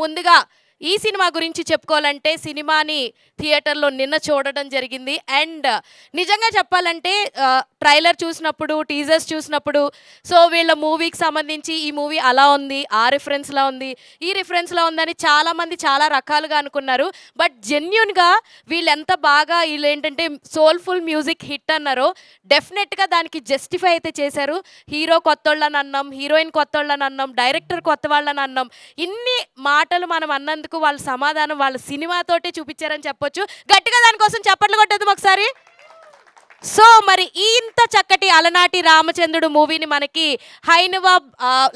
ముందుగా ఈ సినిమా గురించి చెప్పుకోవాలంటే సినిమాని థియేటర్లో నిన్న చూడడం జరిగింది. అండ్ నిజంగా చెప్పాలంటే ట్రైలర్ చూసినప్పుడు, టీజర్స్ చూసినప్పుడు సో వీళ్ళ మూవీకి సంబంధించి ఈ మూవీ అలా ఉంది, ఆ రిఫరెన్స్‌లా ఉంది, ఈ రిఫరెన్స్‌లా ఉందని చాలామంది చాలా రకాలుగా అనుకున్నారు. బట్ జెన్యూన్‌గా వీళ్ళెంత బాగా వీళ్ళేంటంటే సోల్‌ఫుల్ మ్యూజిక్ హిట్ అన్నారో డెఫినెట్‌గా దానికి జస్టిఫై అయితే చేశారు. హీరో కొత్తోళ్ళని అన్నాం, హీరోయిన్ కొత్తోళ్ళని అన్నాం, డైరెక్టర్ కొత్త వాళ్ళని అన్నాం. ఇన్ని మాటలు మనం అన్నందుకు వాళ్ళ సమాధానం వాళ్ళ సినిమాతోటే చూపించారని చెప్పొచ్చు. గట్టిగా దానికోసం చప్పట్లు కొట్టేద్దాం ఒకసారి. సో మరి ఈ ఇంత చక్కటి అలనాటి రామచంద్రుడు మూవీని మనకి హైనవా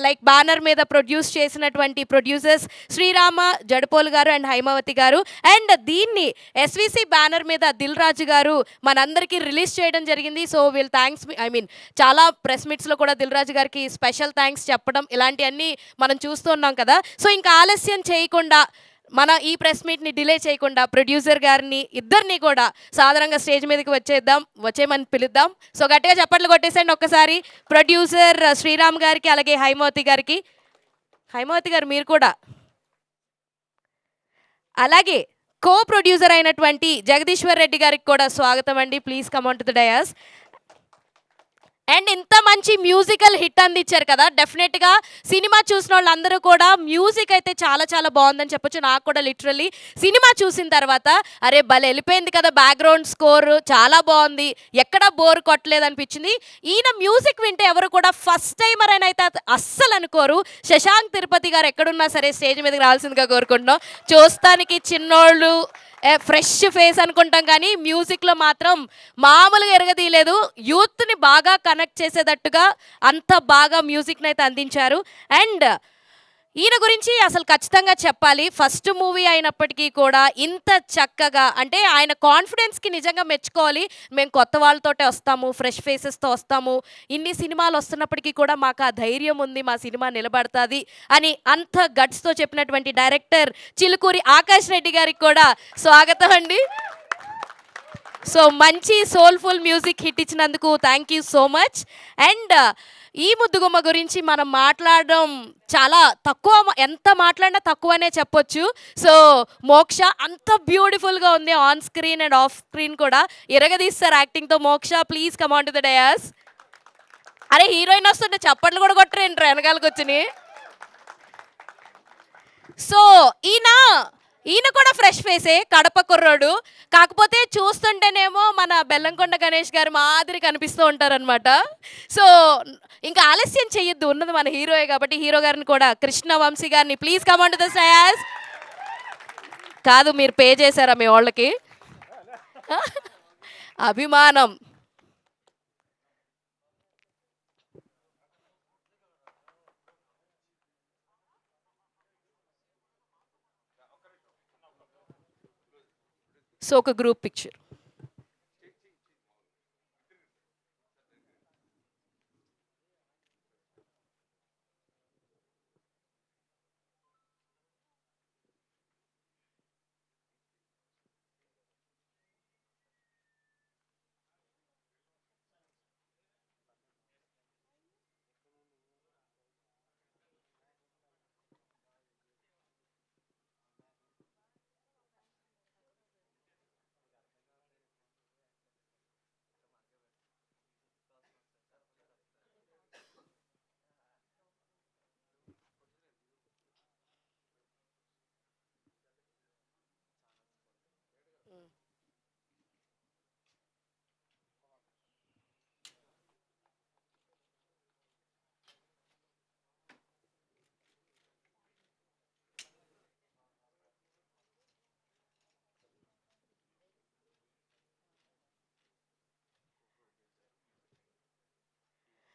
లైక్ బ్యానర్ మీద ప్రొడ్యూస్ చేసినటువంటి ప్రొడ్యూసర్స్ శ్రీరామ జడపోలు గారు అండ్ హైమావతి గారు. అండ్ దీన్ని ఎస్విసి బ్యానర్ మీద దిల్ రాజు గారు మనందరికీ రిలీజ్ చేయడం జరిగింది. సో వీల్ థ్యాంక్స్ చాలా ప్రెస్ మీట్స్లో కూడా దిల్ రాజు గారికి స్పెషల్ థ్యాంక్స్ చెప్పడం ఇలాంటివన్నీ మనం చూస్తున్నాం కదా. సో ఇంకా ఆలస్యం చేయకుండా మన ఈ ప్రెస్ మీట్ని డిలే చేయకుండా ప్రొడ్యూసర్ గారిని ఇద్దరిని కూడా సాధారణంగా స్టేజ్ మీదకి వచ్చేయమని పిలుద్దాం. సో గట్టిగా చప్పట్లు కొట్టేసండి ఒక్కసారి ప్రొడ్యూసర్ శ్రీరామ్ గారికి, అలాగే హైమావతి గారికి. హైమావతి గారు మీరు కూడా. అలాగే కో ప్రొడ్యూసర్ అయినటువంటి జగదీశ్వర్ రెడ్డి గారికి కూడా స్వాగతం అండి. Please come on to the dais. And ఇంత మంచి మ్యూజికల్ హిట్ అందించారు కదా, డెఫినెట్గా సినిమా చూసిన వాళ్ళందరూ కూడా మ్యూజిక్ అయితే చాలా చాలా బాగుందని చెప్పొచ్చు. నాకు కూడా లిటరల్లీ సినిమా చూసిన తర్వాత అరే భలే వెళ్ళిపోయింది కదా, బ్యాక్గ్రౌండ్ స్కోర్ చాలా బాగుంది, ఎక్కడా బోర్ కొట్టలేదు అనిపించింది. ఈయన మ్యూజిక్ వింటే ఎవరు కూడా ఫస్ట్ టైమర్ అని అయితే అస్సలు అనుకోరు. శశాంక్ తిరుపతి గారు ఎక్కడున్నా సరే స్టేజ్ మీదకి రావాల్సిందిగా కోరుకుంటున్నాం. చూస్తానికి చిన్నోళ్ళు ఫ్రెష్ ఫేస్ అనుకుంటాం కానీ మ్యూజిక్లో మాత్రం మామూలుగా ఎరగదీయలేదు. యూత్ని బాగా కనెక్ట్ చేసేటట్టుగా అంత బాగా మ్యూజిక్ని అయితే అందించారు. అండ్ ఈయన గురించి అసలు ఖచ్చితంగా చెప్పాలి. ఫస్ట్ మూవీ అయినప్పటికీ కూడా ఇంత చక్కగా అంటే ఆయన కాన్ఫిడెన్స్కి నిజంగా మెచ్చుకోవాలి. మేము కొత్త వాళ్ళతోటే వస్తాము, ఫ్రెష్ ఫేసెస్తో వస్తాము, ఇన్ని సినిమాలు వస్తున్నప్పటికీ కూడా మాకు ఆ ధైర్యం ఉంది, మా సినిమా నిలబడుతుంది అని అంత గట్స్తో చెప్పినటువంటి డైరెక్టర్ చిలుకూరి ఆకాష్ రెడ్డి గారికి కూడా స్వాగతం అండి. సో మంచి సోల్ఫుల్ మ్యూజిక్ హిట్ ఇచ్చినందుకు thank you so much. And ఈ ముద్దుగుమ్మ గురించి మనం మాట్లాడడం చాలా తక్కువ, ఎంత మాట్లాడినా తక్కువనే చెప్పొచ్చు. సో మోక్ష అంత బ్యూటిఫుల్గా ఉంది on screen and off screen కూడా. ఎరగదీస్తారు యాక్టింగ్తో. మోక్ష please come on to the dais. అరే హీరోయిన్ వస్తుంటే చప్పట్లు కూడా కొట్టరేంట్రా వెనకాలకు వచ్చి. సో ఈయన కూడా ఫ్రెష్ ఫేసే, కడప కుర్రోడు. కాకపోతే చూస్తుంటేనేమో మన బెల్లంకొండ గణేష్ గారు మాదిరి కనిపిస్తూ ఉంటారనమాట. సో ఇంకా ఆలస్యం చెయ్యొద్దు, ఉన్నది మన హీరోయే కాబట్టి హీరో గారిని కూడా కృష్ణ వంశీ గారిని please come on to the dais. కాదు మీరు పే చేశారా మీ వాళ్ళకి? అభిమానం. సో ఒక గ్రూప్ పిక్చర్.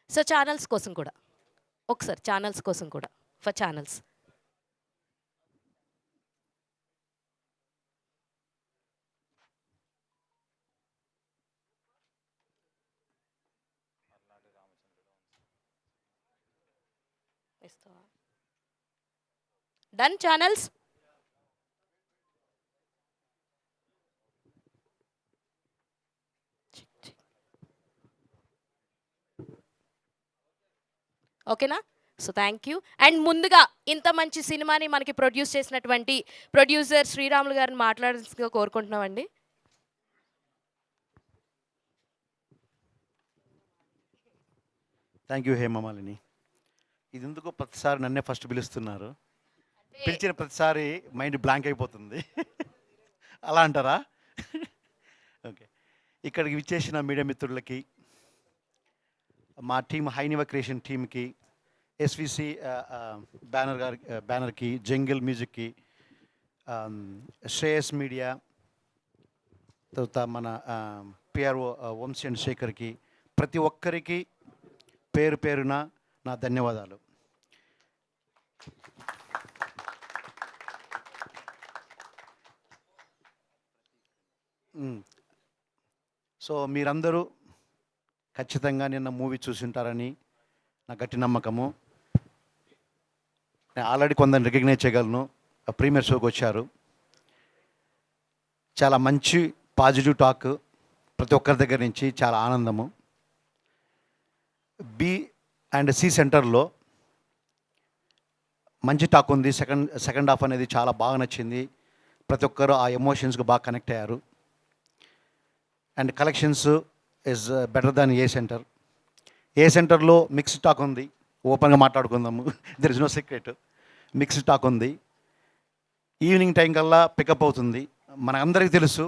సో ఛానల్స్ కోసం కూడా ఒకసారి, ఛానల్స్ కోసం కూడా, ఫర్ ఛానల్స్. Done channels. ఓకేనా? So thank you. అండ్ ముందుగా ఇంత మంచి సినిమాని మనకి ప్రొడ్యూస్ చేసినటువంటి ప్రొడ్యూసర్ శ్రీరాములు గారిని మాట్లాడాల్సిందిగా కోరుకుంటున్నామండి. Thank you Hema Malini. ఇది ఎందుకో ప్రతిసారి నన్నే ఫస్ట్ పిలుస్తున్నారు. పిలిచిన ప్రతిసారి మైండ్ బ్లాంక్ అయిపోతుంది. అలా అంటారా? ఓకే. ఇక్కడికి విచ్చేసిన మీడియా మిత్రులకి, మా టీం హైనివ క్రియేషన్ టీమ్కి, ఎస్విసి బ్యానర్కి, జంగిల్ మ్యూజిక్కి, శ్రేయస్ మీడియా, తర్వాత మన పిఆర్ఓ వంశీ అండ్ శేఖర్కి, ప్రతి ఒక్కరికి పేరు పేరున నా ధన్యవాదాలు. సో మీరందరూ ఖచ్చితంగా నిన్న మూవీ చూసింటారని నా గట్టి నమ్మకము. నేను ఆల్రెడీ కొందరిని రికగ్నైజ్ చేయగలను. ప్రీమియర్ షోకి వచ్చారు. చాలా మంచి పాజిటివ్ టాక్ ప్రతి ఒక్కరి దగ్గర నుంచి, చాలా ఆనందము. బి అండ్ సి సెంటర్లో మంచి టాక్ ఉంది. సెకండ్ హాఫ్ అనేది చాలా బాగా నచ్చింది. ప్రతి ఒక్కరు ఆ ఎమోషన్స్కి బాగా కనెక్ట్ అయ్యారు. And collections is better than A centre. A సెంటర్లో మిక్స్డ్ టాక్ ఉంది. ఓపెన్గా మాట్లాడుకుందాము, there is no secret. Mixed talk ఉంది. ఈవినింగ్ టైం కల్లా పికప్ అవుతుంది. మన అందరికీ తెలుసు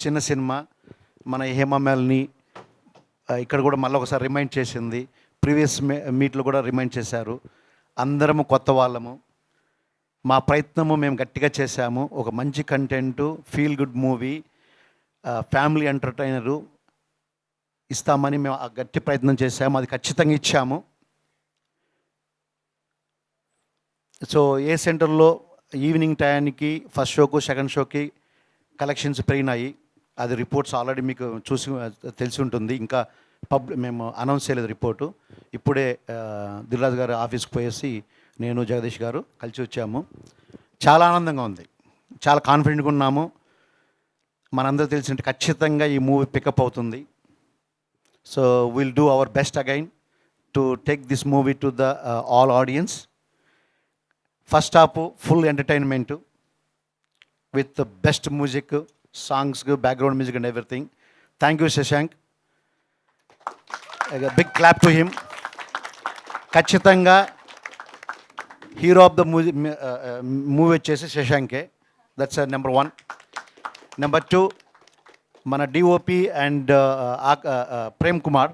చిన్న సినిమా, మన హేమమాలిని ఇక్కడ కూడా మళ్ళీ ఒకసారి రిమైండ్ చేసింది. ప్రీవియస్ మీట్లో కూడా రిమైండ్ చేశారు. అందరము కొత్త వాళ్ళము. మా ప్రయత్నము మేము గట్టిగా చేశాము. ఒక మంచి content, feel good movie, family entertainer ఇస్తామని మేము ఆ గట్టి ప్రయత్నం చేశాము. అది ఖచ్చితంగా ఇచ్చాము. సో ఏ సెంటర్లో ఈవినింగ్ టయానికి ఫస్ట్ షోకు సెకండ్ షోకి కలెక్షన్స్ పెరిగినాయి. అది రిపోర్ట్స్ ఆల్రెడీ మీకు తెలిసి ఉంటుంది. ఇంకా మేము అనౌన్స్ చేయలేదు రిపోర్టు. ఇప్పుడే దిల్రాజు గారు ఆఫీస్కి పోయేసి నేను జగదీష్ గారు కలిసి వచ్చాము. చాలా ఆనందంగా ఉంది. చాలా కాన్ఫిడెంట్గా ఉన్నాము. మనందరూ తెలిసినట్టు ఖచ్చితంగా ఈ మూవీ పికప్ అవుతుంది. So will do our best again to take this movie to the all audience. First half full entertainment with best music, songs, background music and everything. Thank you Shashank. Big clap to him. ఖచ్చితంగా hero of the movie వచ్చేసి శశాంకే. That's number 1. Number 2 మన DOP and Prem Kumar,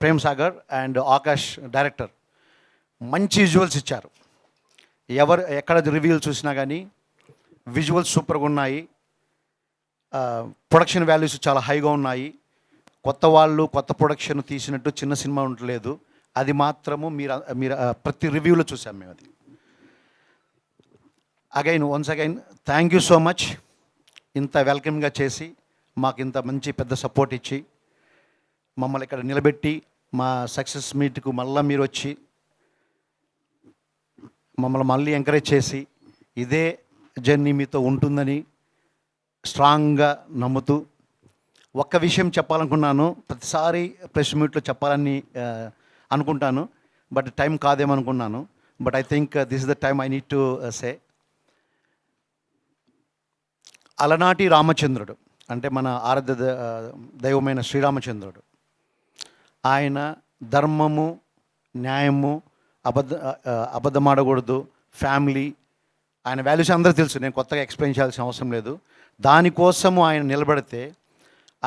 Prem Sagar and Aakash director మంచి visuals ఇచ్చారు. ఎక్కడ రివ్యూలు చూసినా కానీ విజువల్స్ సూపర్గా ఉన్నాయి. ప్రొడక్షన్ వాల్యూస్ చాలా హైగా ఉన్నాయి. కొత్త వాళ్ళు కొత్త ప్రొడక్షన్ తీసినట్టు చిన్న సినిమా ఉండలేదు. అది మాత్రము మీరు ప్రతి రివ్యూలో చూసాం మేము. అది once again thank you so much. ఇంత వెల్కమ్గా చేసి మాకు ఇంత మంచి పెద్ద సపోర్ట్ ఇచ్చి మమ్మల్ని ఇక్కడ నిలబెట్టి మా సక్సెస్ మీట్కు మళ్ళీ మీరు వచ్చి మమ్మల్ని మళ్ళీ ఎంకరేజ్ చేసి ఇదే జర్నీ మీతో ఉంటుందని స్ట్రాంగ్గా నమ్ముతూ, ఒక్క విషయం చెప్పాలనుకున్నాను. ప్రతిసారి ప్రెస్ మీట్లో చెప్పాలని అనుకుంటాను, బట్ టైం కాదేమనుకున్నాను. But I think this is the time I need to say. అలనాటి రామచంద్రుడు అంటే మన ఆరాధ్య దైవమైన శ్రీరామచంద్రుడు. ఆయన ధర్మము, న్యాయము, అబద్ధమాడకూడదు, ఫ్యామిలీ, ఆయన వాల్యూస్ అందరూ తెలుసు. నేను కొత్తగా ఎక్స్ప్లెయిన్ చేయాల్సిన అవసరం లేదు. దానికోసము ఆయన నిలబడితే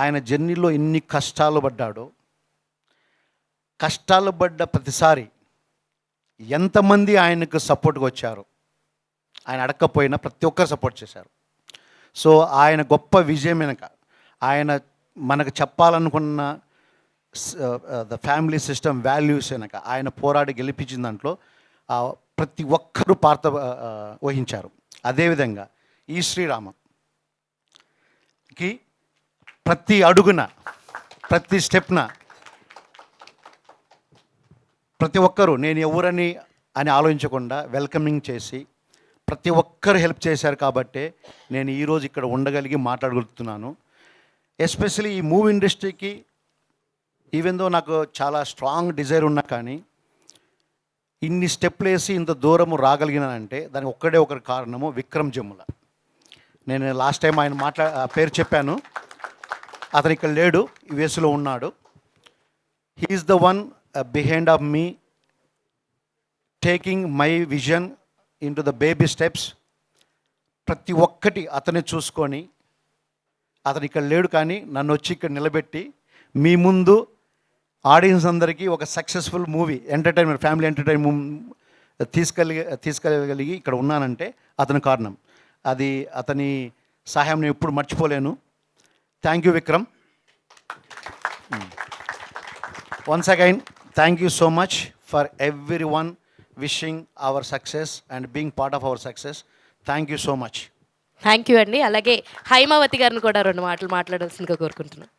ఆయన జర్నీలో ఎన్ని కష్టాలు పడ్డాడో, కష్టాలు పడ్డ ప్రతిసారి ఎంతమంది ఆయనకు సపోర్ట్గా వచ్చారు. ఆయన అడగకపోయినా ప్రతి ఒక్కరు సపోర్ట్ చేశారు. సో ఆయన గొప్ప విజయం వెనక, ఆయన మనకు చెప్పాలనుకున్న ద ఫ్యామిలీ సిస్టమ్ వాల్యూస్ వెనక ఆయన పోరాడి గెలిపించిన దాంట్లో ప్రతి ఒక్కరూ పాత్ర వహించారు. అదేవిధంగా ఈ శ్రీరామకి ప్రతి అడుగున, ప్రతి స్టెప్న ప్రతి ఒక్కరూ నేను ఎవరని అని ఆలోచించకుండా వెల్కమింగ్ చేసి ప్రతి ఒక్కరు హెల్ప్ చేశారు. కాబట్టే నేను ఈరోజు ఇక్కడ ఉండగలిగి మాట్లాడగలుగుతున్నాను. ఎస్పెషలీ ఈ మూవీ ఇండస్ట్రీకి ఈవెన్ దో నాకు చాలా స్ట్రాంగ్ డిజైర్ ఉన్నా కానీ ఇన్ని స్టెప్లు వేసి ఇంత దూరము రాగలిగినానంటే దానికి ఒక్కడే ఒకటి కారణము విక్రమ్ జమ్ముల. నేను లాస్ట్ టైం ఆయన పేరు చెప్పాను, అతను ఇక్కడ లేడు, యుఎస్లో ఉన్నాడు. He's the one behind of me taking my vision in to the baby steps. ప్రతి ఒక్కటి అతనే చూసుకొని, అతను ఇక్కడ లేడు కానీ నన్ను వచ్చి ఇక్కడ నిలబెట్టి మీ ముందు ఆడియన్స్ అందరికీ ఒక successful movie entertainment family entertainment తీసుకెళ్ళగలిగి ఇక్కడ ఉన్నానంటే అతని కారణం. అది అతని సహాయం నేను ఎప్పుడు మర్చిపోలేను. Thank you Vikram. Once again thank you so much for every one wishing our success and being part of our success. Thank you so much. Thank you అండి. అలాగే హైమావతి గారిని కూడా 2 మాటలు మాట్లాడాల్సిందిగా కోరుకుంటున్నాను.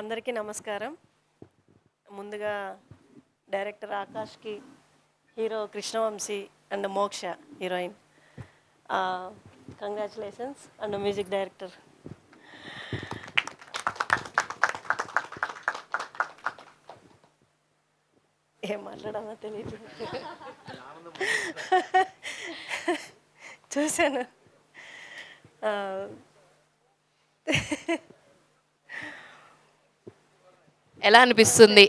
అందరికీ నమస్కారం. ముందుగా డైరెక్టర్ ఆకాష్కి, హీరో కృష్ణవంశీ అండ్ మోక్ష heroine, congratulations. And music director ఏం మాట్లాడాలో తెలియదు, చూశాను. ఎలా అనిపిస్తుంది?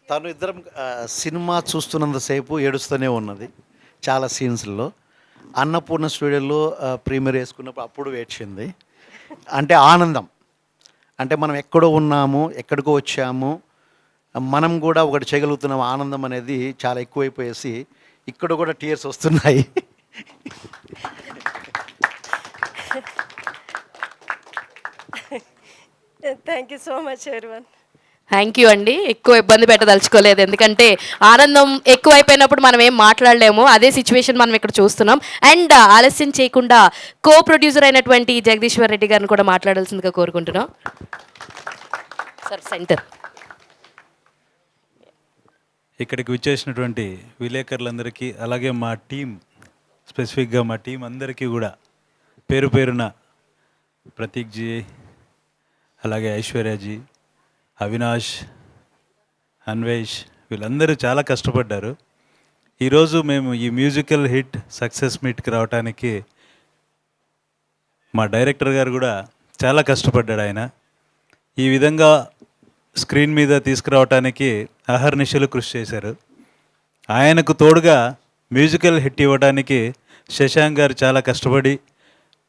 తను ఇద్దరం సినిమా చూస్తున్నంతసేపు ఏడుస్తూనే ఉన్నది చాలా సీన్స్లో. అన్నపూర్ణ స్టూడియోలో ప్రీమియర్ వేసుకున్నప్పుడు అప్పుడు ఏడ్చింది. అంటే ఆనందం, అంటే మనం ఎక్కడో ఉన్నాము, ఎక్కడికో వచ్చాము, మనం కూడా ఒకటి చేయగలుగుతున్నాం, ఆనందం అనేది చాలా ఎక్కువైపోయేసి ఇక్కడ కూడా టీయర్స్ వస్తున్నాయి. Thank you so much everyone. Thank you అండి. ఎక్కువ ఇబ్బంది పెట్టదలుచుకోలేదు, ఎందుకంటే ఆనందం ఎక్కువైపోయినప్పుడు మనం ఏం మాట్లాడలేము. అదే సిచ్యువేషన్ మనం ఇక్కడ చూస్తున్నాం. అండ్ ఆలస్యం చేయకుండా కో ప్రొడ్యూసర్ అయినటువంటి జగదీశ్వర్ రెడ్డి గారిని కూడా మాట్లాడాల్సిందిగా కోరుకుంటున్నాం. Sir centre. ఇక్కడికి విచ్చేసినటువంటి విలేకరులందరికీ, అలాగే మా టీం, స్పెసిఫిక్గా మా టీం అందరికీ కూడా పేరు పేరున ప్రతీక్ జీ, అలాగే ఐశ్వర్యాజీ, అవినాష్, అన్వేష్, వీళ్ళందరూ చాలా కష్టపడ్డారు. ఈరోజు మేము ఈ మ్యూజికల్ హిట్ సక్సెస్ మీట్కి రావడానికి మా డైరెక్టర్ గారు కూడా చాలా కష్టపడ్డాడు. ఆయన ఈ విధంగా స్క్రీన్ మీద తీసుకురావడానికి అహర్నిశలు కృషి చేశారు. ఆయనకు తోడుగా మ్యూజికల్ హిట్ ఇవ్వడానికి శశాంక్ గారు చాలా కష్టపడి,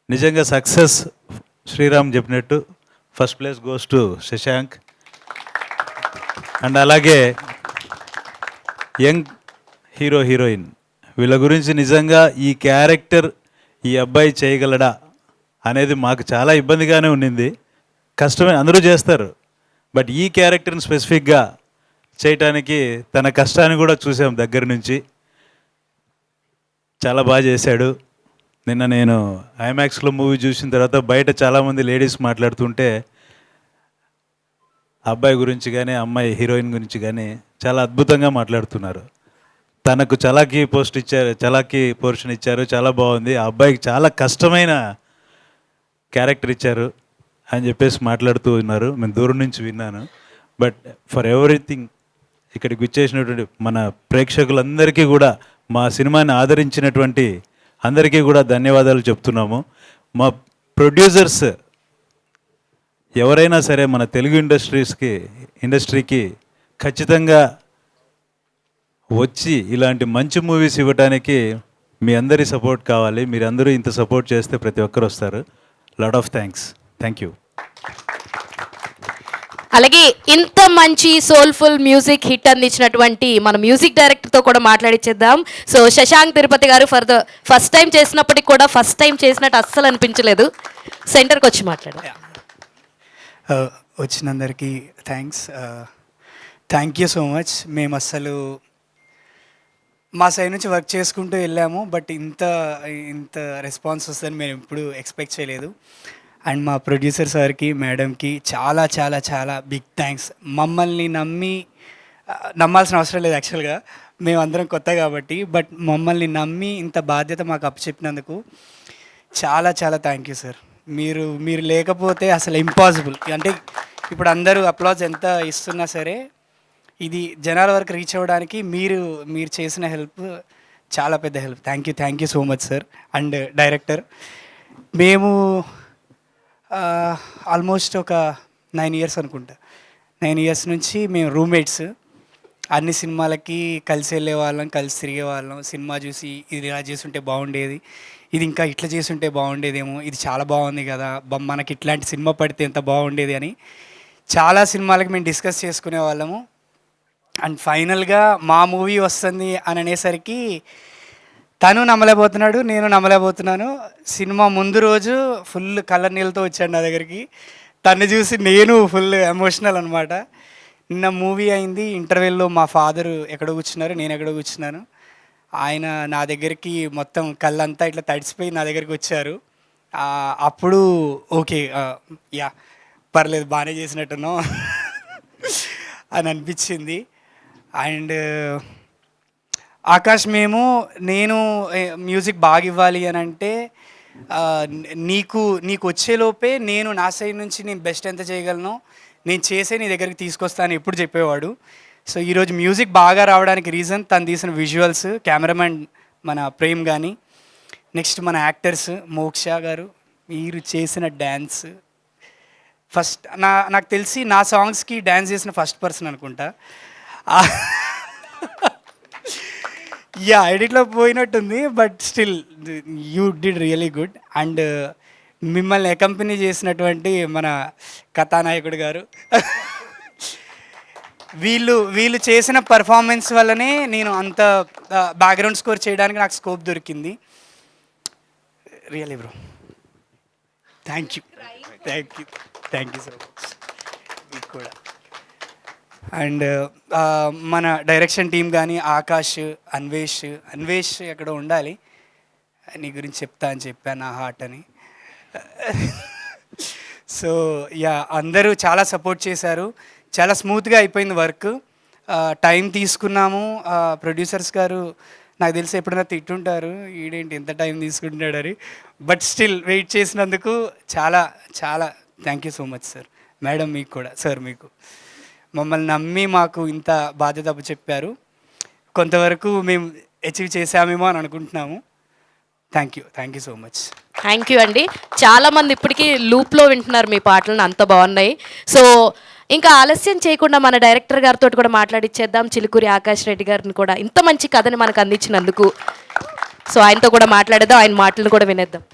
నిజంగా సక్సెస్ శ్రీరామ్ చెప్పినట్టు first place goes to Shashank. And అలాగే యంగ్ హీరో హీరోయిన్, వీళ్ళ గురించి నిజంగా ఈ క్యారెక్టర్ ఈ అబ్బాయి చేయగలడా అనేది మాకు చాలా ఇబ్బందిగానే ఉండింది. కష్టమే, అందరూ చేస్తారు, బట్ ఈ క్యారెక్టర్ని స్పెసిఫిక్గా చేయటానికి తన కష్టాన్ని కూడా చూసాం దగ్గర నుంచి. చాలా బాగా చేశాడు. నిన్న నేను ఐమాక్స్లో మూవీ చూసిన తర్వాత బయట చాలామంది లేడీస్ మాట్లాడుతుంటే అబ్బాయి గురించి కానీ అమ్మాయి హీరోయిన్ గురించి కానీ చాలా అద్భుతంగా మాట్లాడుతున్నారు. తనకు చలాకీ పోర్షన్ ఇచ్చారు, చాలా బాగుంది. ఆ అబ్బాయికి చాలా కష్టమైన క్యారెక్టర్ ఇచ్చారు అని చెప్పేసి మాట్లాడుతూ ఉన్నారు. నేను దూరం నుంచి విన్నాను. బట్ ఫర్ ఎవ్రీథింగ్ ఇక్కడికి విచ్చేసినటువంటి మన ప్రేక్షకులందరికీ కూడా, మా సినిమాని ఆదరించినటువంటి అందరికీ కూడా ధన్యవాదాలు చెప్తున్నాము. మా ప్రొడ్యూసర్స్ ఎవరైనా సరే మన తెలుగు ఇండస్ట్రీకి ఖచ్చితంగా వచ్చి ఇలాంటి మంచి మూవీస్ ఇవ్వడానికి మీ అందరి సపోర్ట్ కావాలి. మీరందరూ ఇంత సపోర్ట్ చేస్తే ప్రతి ఒక్కరు వస్తారు. Lot of thanks. Thank you. అలాగే ఇంత మంచి సోల్ఫుల్ మ్యూజిక్ హిట్ అందించినటువంటి మన మ్యూజిక్ డైరెక్టర్తో కూడా మాట్లాడిచ్చేద్దాం. సో శశాంక్ తిరుపతి గారు ఫస్ట్ టైం చేసినప్పటికి కూడా ఫస్ట్ టైం చేసినట్టు అస్సలు అనిపించలేదు. సెంటర్కి వచ్చి మాట్లాడారు. వచ్చినందరికీ థ్యాంక్ యూ సో మచ్. మేము అస్సలు మా సైడ్ నుంచి వర్క్ చేసుకుంటూ వెళ్ళాము, బట్ ఇంత రెస్పాన్స్ వస్తుందని మేము ఎప్పుడు ఎక్స్పెక్ట్ చేయలేదు. అండ్ మా ప్రొడ్యూసర్ సార్కి, మేడంకి చాలా చాలా చాలా బిగ్ థ్యాంక్స్. మమ్మల్ని నమ్మాల్సిన అవసరం లేదు యాక్చువల్గా. మేమందరం కొత్త కాబట్టి. బట్ మమ్మల్ని నమ్మి ఇంత బాధ్యత మాకు అప్పచెప్పినందుకు చాలా చాలా థ్యాంక్ యూ సార్. మీరు మీరు లేకపోతే అసలు ఇంపాసిబుల్. అంటే ఇప్పుడు అందరూ అప్లాజ్ ఎంత ఇస్తున్నా సరే ఇది జనాల వరకు రీచ్ అవ్వడానికి మీరు మీరు చేసిన హెల్ప్ చాలా పెద్ద help. Thank you so much sir. And director, మేము ఆల్మోస్ట్ ఒక 9 ఇయర్స్ అనుకుంటా, 9 ఇయర్స్ నుంచి మేము రూమ్మేట్స్. అన్ని సినిమాలకి కలిసి వెళ్ళే వాళ్ళం, కలిసి తిరిగే వాళ్ళం. సినిమా చూసి ఇది ఇలా చేసుంటే బాగుండేది, ఇది ఇంకా ఇట్లా చేసుంటే బాగుండేదేమో, ఇది చాలా బాగుంది కదా, మనకి ఇట్లాంటి సినిమా పడితే ఎంత బాగుండేది అని చాలా సినిమాలకి మేము డిస్కస్ చేసుకునే వాళ్ళము. అండ్ ఫైనల్గా మా మూవీ వస్తుంది అని అనేసరికి తను నమ్మలేకపోతున్నాడు, నేను నమ్మలేకపోతున్నాను. సినిమా ముందు రోజు ఫుల్ కళ్ళ నీళ్ళతో వచ్చాడు నా దగ్గరికి. తను చూసి నేను ఫుల్ ఎమోషనల్ అనమాట. నిన్న మూవీ అయింది, ఇంటర్వెల్లో మా ఫాదరు ఎక్కడో కూర్చున్నారు, నేను ఎక్కడో కూర్చున్నాను. ఆయన నా దగ్గరికి మొత్తం కళ్ళంతా ఇట్లా తడిసిపోయి నా దగ్గరికి వచ్చారు. అప్పుడు ఓకే, యా పర్లేదు, బాగానే చేసినట్టున్నాం అని అనిపించింది. అండ్ ఆకాష్, నేను మ్యూజిక్ బాగా ఇవ్వాలి అని అంటే నీకు వచ్చేలోపే నేను నా సైడ్ నుంచి నేను బెస్ట్ ఎంత చేయగలను నేను చేసే నీ దగ్గరికి తీసుకొస్తాను ఎప్పుడు చెప్పేవాడు. సో ఈరోజు మ్యూజిక్ బాగా రావడానికి రీజన్ తను తీసిన విజువల్స్, కెమెరామెన్ మన ప్రేమ్ కానీ, నెక్స్ట్ మన యాక్టర్స్ మోక్ష గారు, మీరు చేసిన డ్యాన్స్. ఫస్ట్ నాకు తెలిసి నా సాంగ్స్కి డ్యాన్స్ చేసిన ఫస్ట్ పర్సన్ అనుకుంటా. యా, ఎడిట్లో పోయినట్టుంది, but still you did really good. And మిమ్మల్ని అకంపెనీ చేసినటువంటి మన కథానాయకుడు గారు, వీళ్ళు చేసిన పర్ఫార్మెన్స్ వల్లనే నేను అంత బ్యాక్గ్రౌండ్ స్కోర్ చేయడానికి నాకు స్కోప్ దొరికింది. Really bro, thank you so much. మీకు కూడా. అండ్ మన డైరెక్షన్ టీం కానీ ఆకాష్, అన్వేష్ ఎక్కడో ఉండాలి, నీ గురించి చెప్తా అని చెప్పాను, నా హార్ట్ అని. సో యా, అందరూ చాలా సపోర్ట్ చేశారు. చాలా స్మూత్గా అయిపోయింది వర్క్. టైం తీసుకున్నాము. ప్రొడ్యూసర్స్ గారు నాకు తెలిసి ఎప్పుడైనా తిట్టుంటారు, ఈడేంటి ఎంత టైం తీసుకుంటున్నాడని. బట్ స్టిల్ వెయిట్ చేసినందుకు చాలా చాలా thank you so much sir. Madam మీకు కూడా, సార్ మీకు మమ్మల్ని నమ్మి మాకు ఇంత బాధ్యత చెప్పారు. కొంతవరకు మేము అచీవ్ చేసామేమో అని అనుకుంటున్నాము. Thank you so much. Thank you అండి. చాలామంది ఇప్పటికీ లూప్లో వింటున్నారు మీ పాటలను, అంత బాగున్నాయి. సో ఇంకా ఆలస్యం చేయకుండా మన డైరెక్టర్ గారితో కూడా మాట్లాడిచ్చేద్దాం. చిలుకూరి ఆకాష్ రెడ్డి గారిని కూడా ఇంత మంచి కథని మనకు అందించినందుకు. సో ఆయనతో కూడా మాట్లాడేద్దాం, ఆయన మాటలను కూడా వినేద్దాం.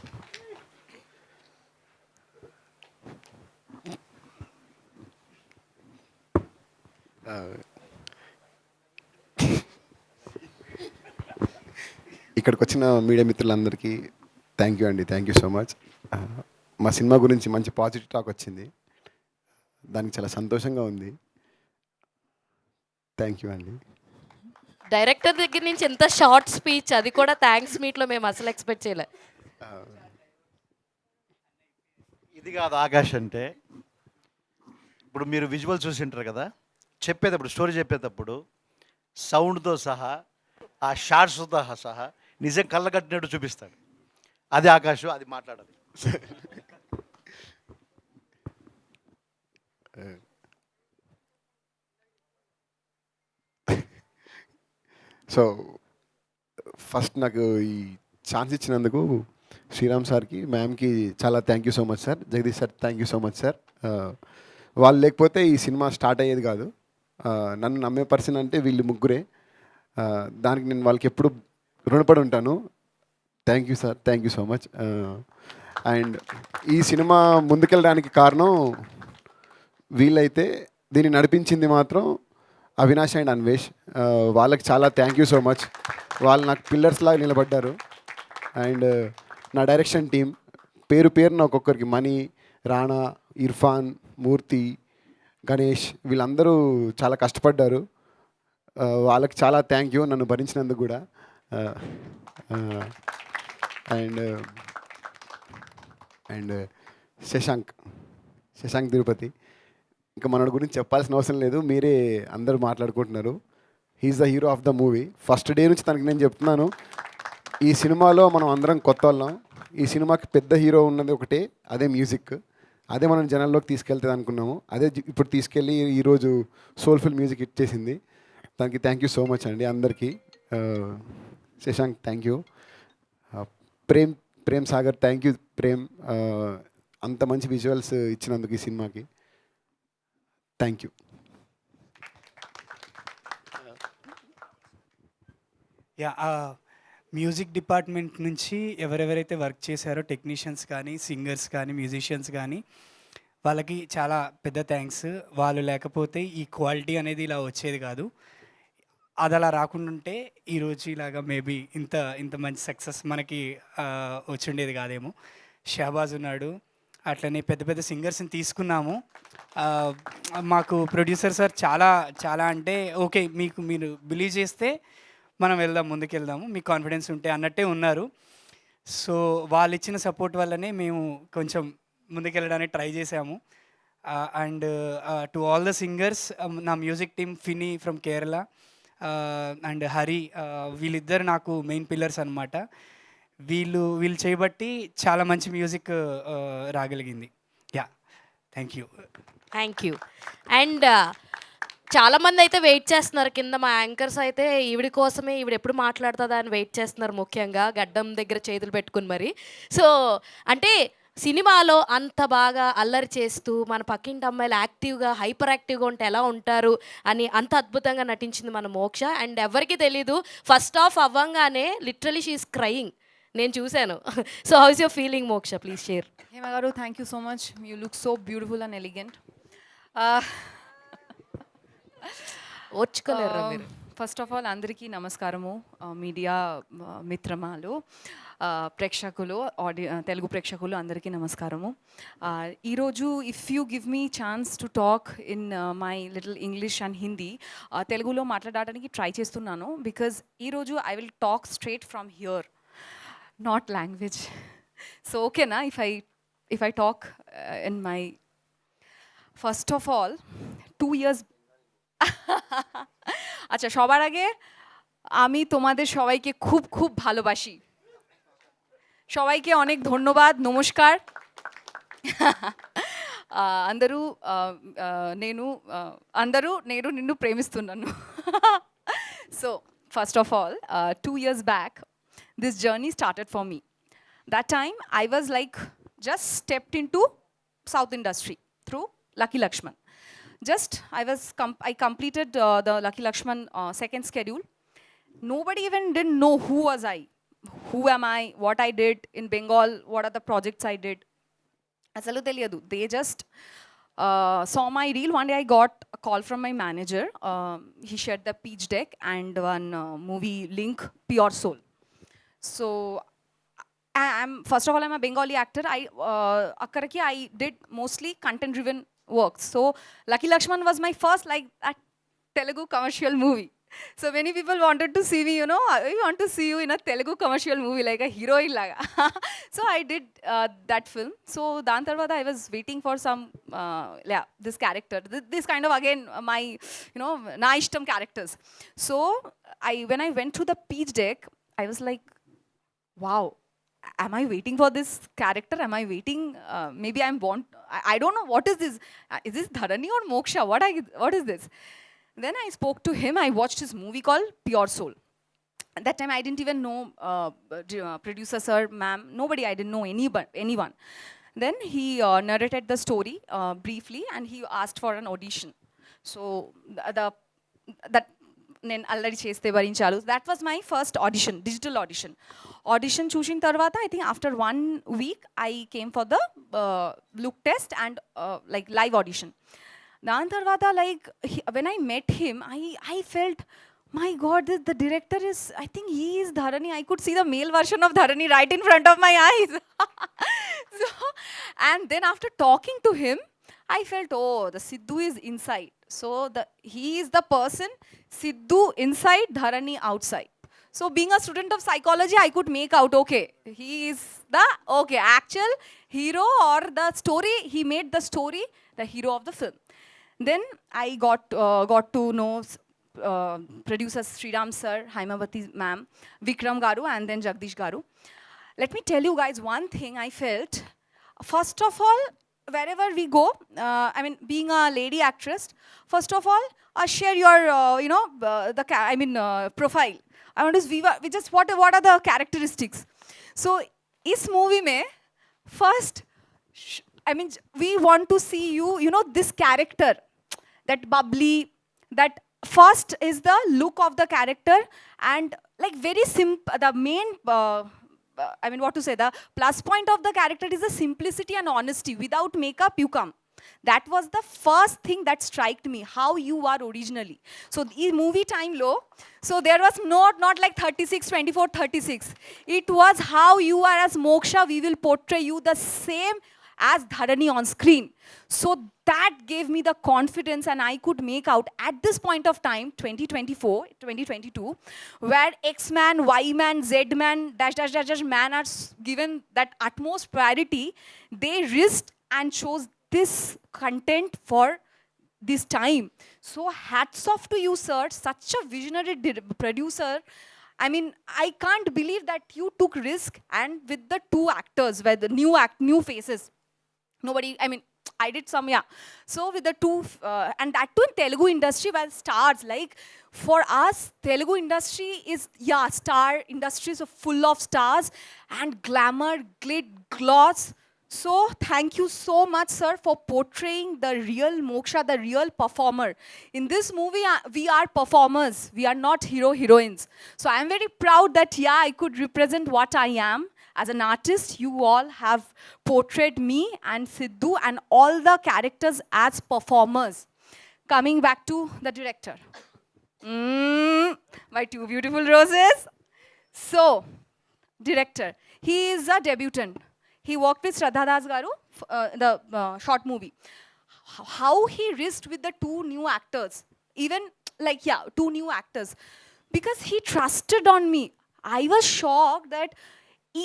ఇక్కడికి వచ్చిన మీడియా మిత్రులందరికీ థ్యాంక్ యూ అండి. Thank you so much. మా సినిమా గురించి మంచి పాజిటివ్ టాక్ వచ్చింది, దానికి చాలా సంతోషంగా ఉంది. థ్యాంక్ యూ అండి. డైరెక్టర్ దగ్గర నుంచి ఎంత షార్ట్ స్పీచ్, అది కూడా థ్యాంక్స్ మీట్లో మేము అసలు ఎక్స్పెక్ట్ చేయలే. ఇది కాదు ఆకాష్ అంటే. ఇప్పుడు మీరు విజువల్ చూసి ఉంటారు కదా, చెప్పేటప్పుడు స్టోరీ చెప్పేటప్పుడు సౌండ్తో సహా ఆ షార్ట్స్తో సహా నిజం కళ్ళ కట్టినట్టు చూపిస్తాడు. అది ఆకాష్, అది మాట్లాడాలి. సో ఫస్ట్ నాకు ఈ ఛాన్స్ ఇచ్చినందుకు శ్రీరామ్ సార్కి, మ్యామ్కి చాలా thank you so much sir. Jagadish sir thank you so much sir. వాళ్ళు లేకపోతే ఈ సినిమా స్టార్ట్ అయ్యేది కాదు. నన్ను నమ్మే పర్సన్ అంటే వీళ్ళు ముగ్గురే. దానికి నేను వాళ్ళకి ఎప్పుడు రుణపడి ఉంటాను. Thank you sir, thank you so much. And ఈ సినిమా ముందుకెళ్ళడానికి కారణం వీళ్ళైతే, దీన్ని నడిపించింది మాత్రం అవినాష్ అండ్ అన్వేష్. వాళ్ళకి చాలా థ్యాంక్ యూ సో మచ్. వాళ్ళు నాకు పిల్లర్స్ లాగా నిలబడ్డారు. అండ్ నా డైరెక్షన్ టీం పేరు పేరున ఒక్కొక్కరికి, మణి, రాణా, ఇర్ఫాన్, మూర్తి, గణేష్, వీళ్ళందరూ చాలా కష్టపడ్డారు. వాళ్ళకి చాలా థ్యాంక్ యూ నన్ను భరించినందుకు కూడా. అండ్ శశాంక్ తిరుపతి, ఇంకా మనోడి గురించి చెప్పాల్సిన అవసరం లేదు, మీరే అందరూ మాట్లాడుకుంటున్నారు. He's the hero of the movie. First day నుంచి తనకి నేను చెప్తున్నాను, ఈ సినిమాలో మనం అందరం కొత్త వాళ్ళం, ఈ సినిమాకి పెద్ద హీరో ఉన్నది ఒకటే, అదే మ్యూజిక్. అదే మనం జనాల్లోకి తీసుకెళ్తుంది అనుకున్నాము, అదే ఇప్పుడు తీసుకెళ్ళి ఈరోజు సోల్ఫుల్ మ్యూజిక్ ఇచ్చేసింది. దానికి థ్యాంక్ యూ సో మచ్ అండి అందరికీ. Shashank thank you, Prem Sagar thank you. Prem అంత మంచి విజువల్స్ ఇచ్చినందుకు ఈ సినిమాకి thank you. Ya, music department నుంచి ఎవరెవరైతే వర్క్ చేశారో, టెక్నీషియన్స్ కానీ, సింగర్స్ కానీ, మ్యూజిషియన్స్ కానీ, వాళ్ళకి చాలా పెద్ద థ్యాంక్స్. వాళ్ళు లేకపోతే ఈ క్వాలిటీ అనేది ఇలా వచ్చేది కాదు. అది అలా రాకుండా ఉంటే ఈరోజు ఇలాగా మేబీ ఇంత ఇంత మంచి సక్సెస్ మనకి వచ్చుండేది కాదేమో. షహబాజ్ ఉన్నాడు, అట్లనే పెద్ద పెద్ద సింగర్స్ని తీసుకున్నాము. మాకు ప్రొడ్యూసర్ సార్ చాలా చాలా అంటే ఓకే, మీరు బిలీవ్ చేస్తే మనం వెళ్దాం, ముందుకెళ్దాము, మీకు కాన్ఫిడెన్స్ ఉంటే అన్నట్టే ఉన్నారు. సో వాళ్ళు ఇచ్చిన సపోర్ట్ వల్లనే మేము కొంచెం ముందుకెళ్ళడానికి ట్రై చేసాము. And to all the singers, నా music team Finny from Kerala and Hari, వీళ్ళిద్దరు నాకు మెయిన్ పిల్లర్స్ అనమాట. వీళ్ళు చేయబట్టి చాలా మంచి మ్యూజిక్ రాగలిగింది. Yeah, thank you. Thank you. And చాలామంది అయితే వెయిట్ చేస్తున్నారు కింద. మా యాంకర్స్ అయితే ఈవిడ కోసమే, ఈవిడ ఎప్పుడు మాట్లాడుతుందా అని వెయిట్ చేస్తున్నారు, ముఖ్యంగా గడ్డం దగ్గర చేతులు పెట్టుకుని మరి. సో అంటే సినిమాలో అంత బాగా అల్లరి చేస్తూ మన పక్కింటి అమ్మాయిలు యాక్టివ్గా, హైపర్ యాక్టివ్గా ఉంటే ఎలా ఉంటారు అని అంత అద్భుతంగా నటించింది మన మోక్ష. అండ్ ఎవరికి తెలీదు, ఫస్ట్ ఆఫ్ అవ్వంగానే లిటరలీ షీఈస్ క్రయింగ్, నేను చూశాను. So how is your feeling Moksha, please share. Hema garu, thank you so much. You look so beautiful and elegant. ఓర్చుకోలేరు మీరు. ఫస్ట్ ఆఫ్ ఆల్ అందరికీ నమస్కారము, మీడియా మిత్రమాలు, ప్రేక్షకులు, తెలుగు ప్రేక్షకులు అందరికీ నమస్కారము. ఈరోజు if you give me chance to talk in my little English and Hindi, తెలుగులో మాట్లాడడానికి ట్రై చేస్తున్నాను. బికాజ్ ఈరోజు I will talk straight from here, not language. So ఓకేనా if I talk in my, first of all, 2 years আচ্ছা, সবার আগে আমি তোমাদের সবাইকে খুব খুব ভালোবাসি, সবাইকে অনেক ধন্যবাদ, নমস্কার. అందరూ నేను నిన్ను ప్రేమిస్తున్నాను. So first of all, 2 years back this journey started for me. That time I was like just stepped into South industry through Lucky Lakshman. I completed the Lucky Lakshman second schedule. Nobody even didn't know who was I, who am I, what I did in Bengal, what are the projects I did. Asalu teliyadu. They just saw my reel. One day I got a call from my manager. He shared the pitch deck and one movie link, Pure Soul. So first of all, I'm a Bengali actor. I did mostly content-driven works. So Lucky Lakshman was my first like that Telugu commercial movie. So many people wanted to see me, we want to see you in a Telugu commercial movie like a heroine laga. So I did that film. So dan tarvata I was waiting for some this character, this kind of again my na ishtam characters. So when I went through the pitch deck, I was like, wow, am I waiting for this character? Am I waiting? Maybe I'm born. I don't know. What is this? Is this Dharani or Moksha? What is this? Then I spoke to him. I watched his movie called Pure Soul. At that time, I didn't even know producer sir, ma'am. Nobody. I didn't know anyone. Then he narrated the story briefly, and he asked for an audition. So that నేను అల్లరి చేస్తే భరించాలు, that was my first audition, digital audition చూసిన తర్వాత I think after 1 week I came for the look test and like live audition. దాని తర్వాత like when I met him I felt, my God, the director is, I think he is Dharani. I could see the male version of Dharani right in front of my eyes. So, and then after talking to him, I felt, oh, the Sidhu is inside. So he is the person, Sidhu inside, Dharani outside. So being a student of psychology, I could make out, okay, he is the actual hero, or the story, he made the story the hero of the film. Then I got to know producers Sriram sir, Haimavati ma'am, Vikram garu, and then Jagdish garu. Let me tell you guys one thing I felt. First of all, wherever we go, I mean, being a lady actress, first of all, share your, profile. I want to, we just, what are the characteristics? So, इस movie में, first, we want to see you, this character, that bubbly, that first is the look of the character, and like very simple, the main, the plus point of the character is the simplicity and honesty. Without makeup, you come. That was the first thing that struck me, how you are originally. So, in movie time low, so there was not like 36, 24, 36. It was how you are as Moksha, we will portray you the same as Dharani on screen. So that gave me the confidence, and I could make out at this point of time, 2024, 2022, where X-Man, Y-Man, Z-Man, dash man are given that utmost priority, they risked and chose this content for this time. So hats off to you, sir, such a visionary producer. I mean, I can't believe that you took risk, and with the two actors, where the new faces, nobody, I did some, yeah. So with the two, and that too in Telugu industry, where stars, like for us, Telugu industry is, star industry is full of stars and glamour, gloss. So thank you so much, sir, for portraying the real Moksha, the real performer. In this movie, we are performers. We are not heroines. So I am very proud that, I could represent what I am. As an artist, you all have portrayed me and Sidhu and all the characters as performers. Coming back to the director. My two beautiful roses. So, director. He is a debutant. He worked with Shraddha Das Garu, the short movie. How he risked with the two new actors. Even, two new actors. Because he trusted on me. I was shocked that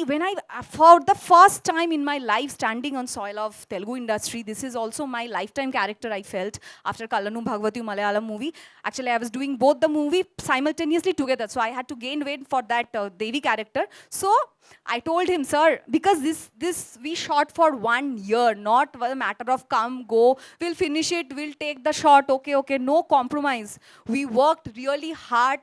when for the first time in my life standing on soil of Telugu industry, this is also my lifetime character I felt after Kallanum Bhagavati Malayalam movie. Actually, I was doing both the movie simultaneously together. So I had to gain weight for that Devi character. So I told him, sir, because this we shot for 1 year, not a matter of come, go, we'll finish it, we'll take the shot, okay, no compromise. We worked really hard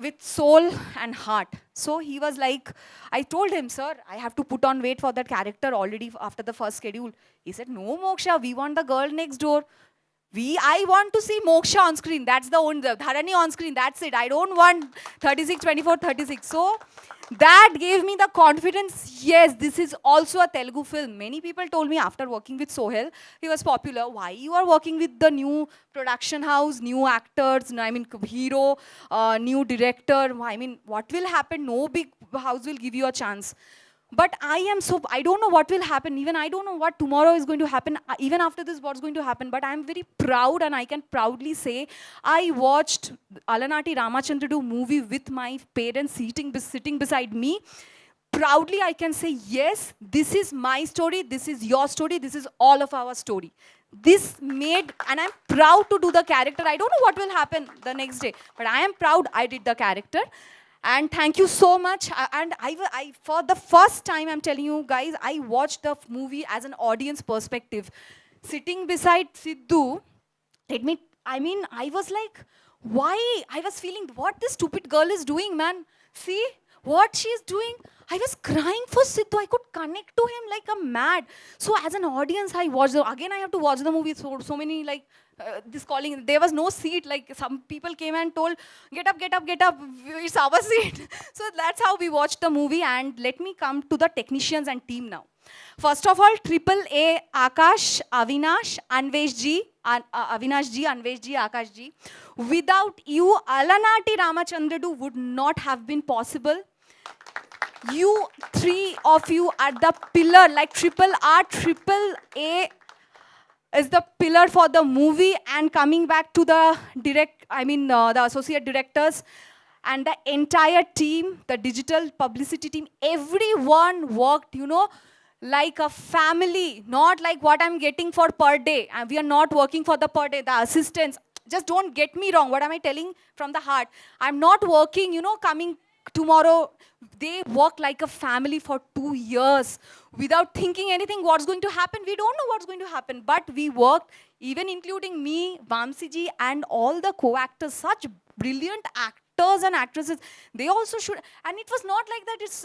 with soul and heart. So he was like, I told him, sir, I have to put on weight for that character already after the first schedule. He said, no, Moksha, we want the girl next door. I want to see Moksha on screen. That's the only, Dharani on screen, that's it. I don't want 36, 24, 36. So that gave me the confidence, yes, this is also a Telugu film. Many people told me after working with Sohail, he was popular. Why you are working with the new production house, new actors, hero, new director? What will happen? No big house will give you a chance. But I don't know what will happen. Even I don't know what tomorrow is going to happen. Even after this, what's going to happen. But I'm very proud, and I can proudly say, I watched Alanati Ramachandra movie with my parents sitting beside me. Proudly, I can say, yes, this is my story, this is your story, this is all of our story. This made, and I'm proud to do the character. I don't know what will happen the next day, but I am proud I did the character. And thank you so much. And I for the first time, I'm telling you guys, I watched the movie as an audience perspective. Sitting beside Sidhu, I was like, why? I was feeling what this stupid girl is doing, man. See what she's doing. I was crying for Sidhu. I could connect to him like a mad. So as an audience, I watched again. I have to watch the movie. So many this calling. There was no seat. Like some people came and told, get up. It's our seat. So that's how we watched the movie. And let me come to the technicians and team now. First of all, Triple A, Akash, Avinash, Anvesh Ji, Akash Ji. Without you, Alanati Ramachandra would not have been possible. You three of you are the pillar, like Triple R, Triple A is the pillar for the movie. And coming back to the the associate directors and the entire team, the digital publicity team, everyone worked, like a family, not like what I'm getting for per day. And we are not working for the per day. The assistants, just don't get me wrong. What am I telling from the heart? I'm not working, you know, coming tomorrow. They work like a family for 2 years without thinking anything what's going to happen. We don't know what's going to happen, but we worked, even including me, Vamsi ji, and all the co-actors, such brilliant actors and actresses. They also should, and it was not like that it's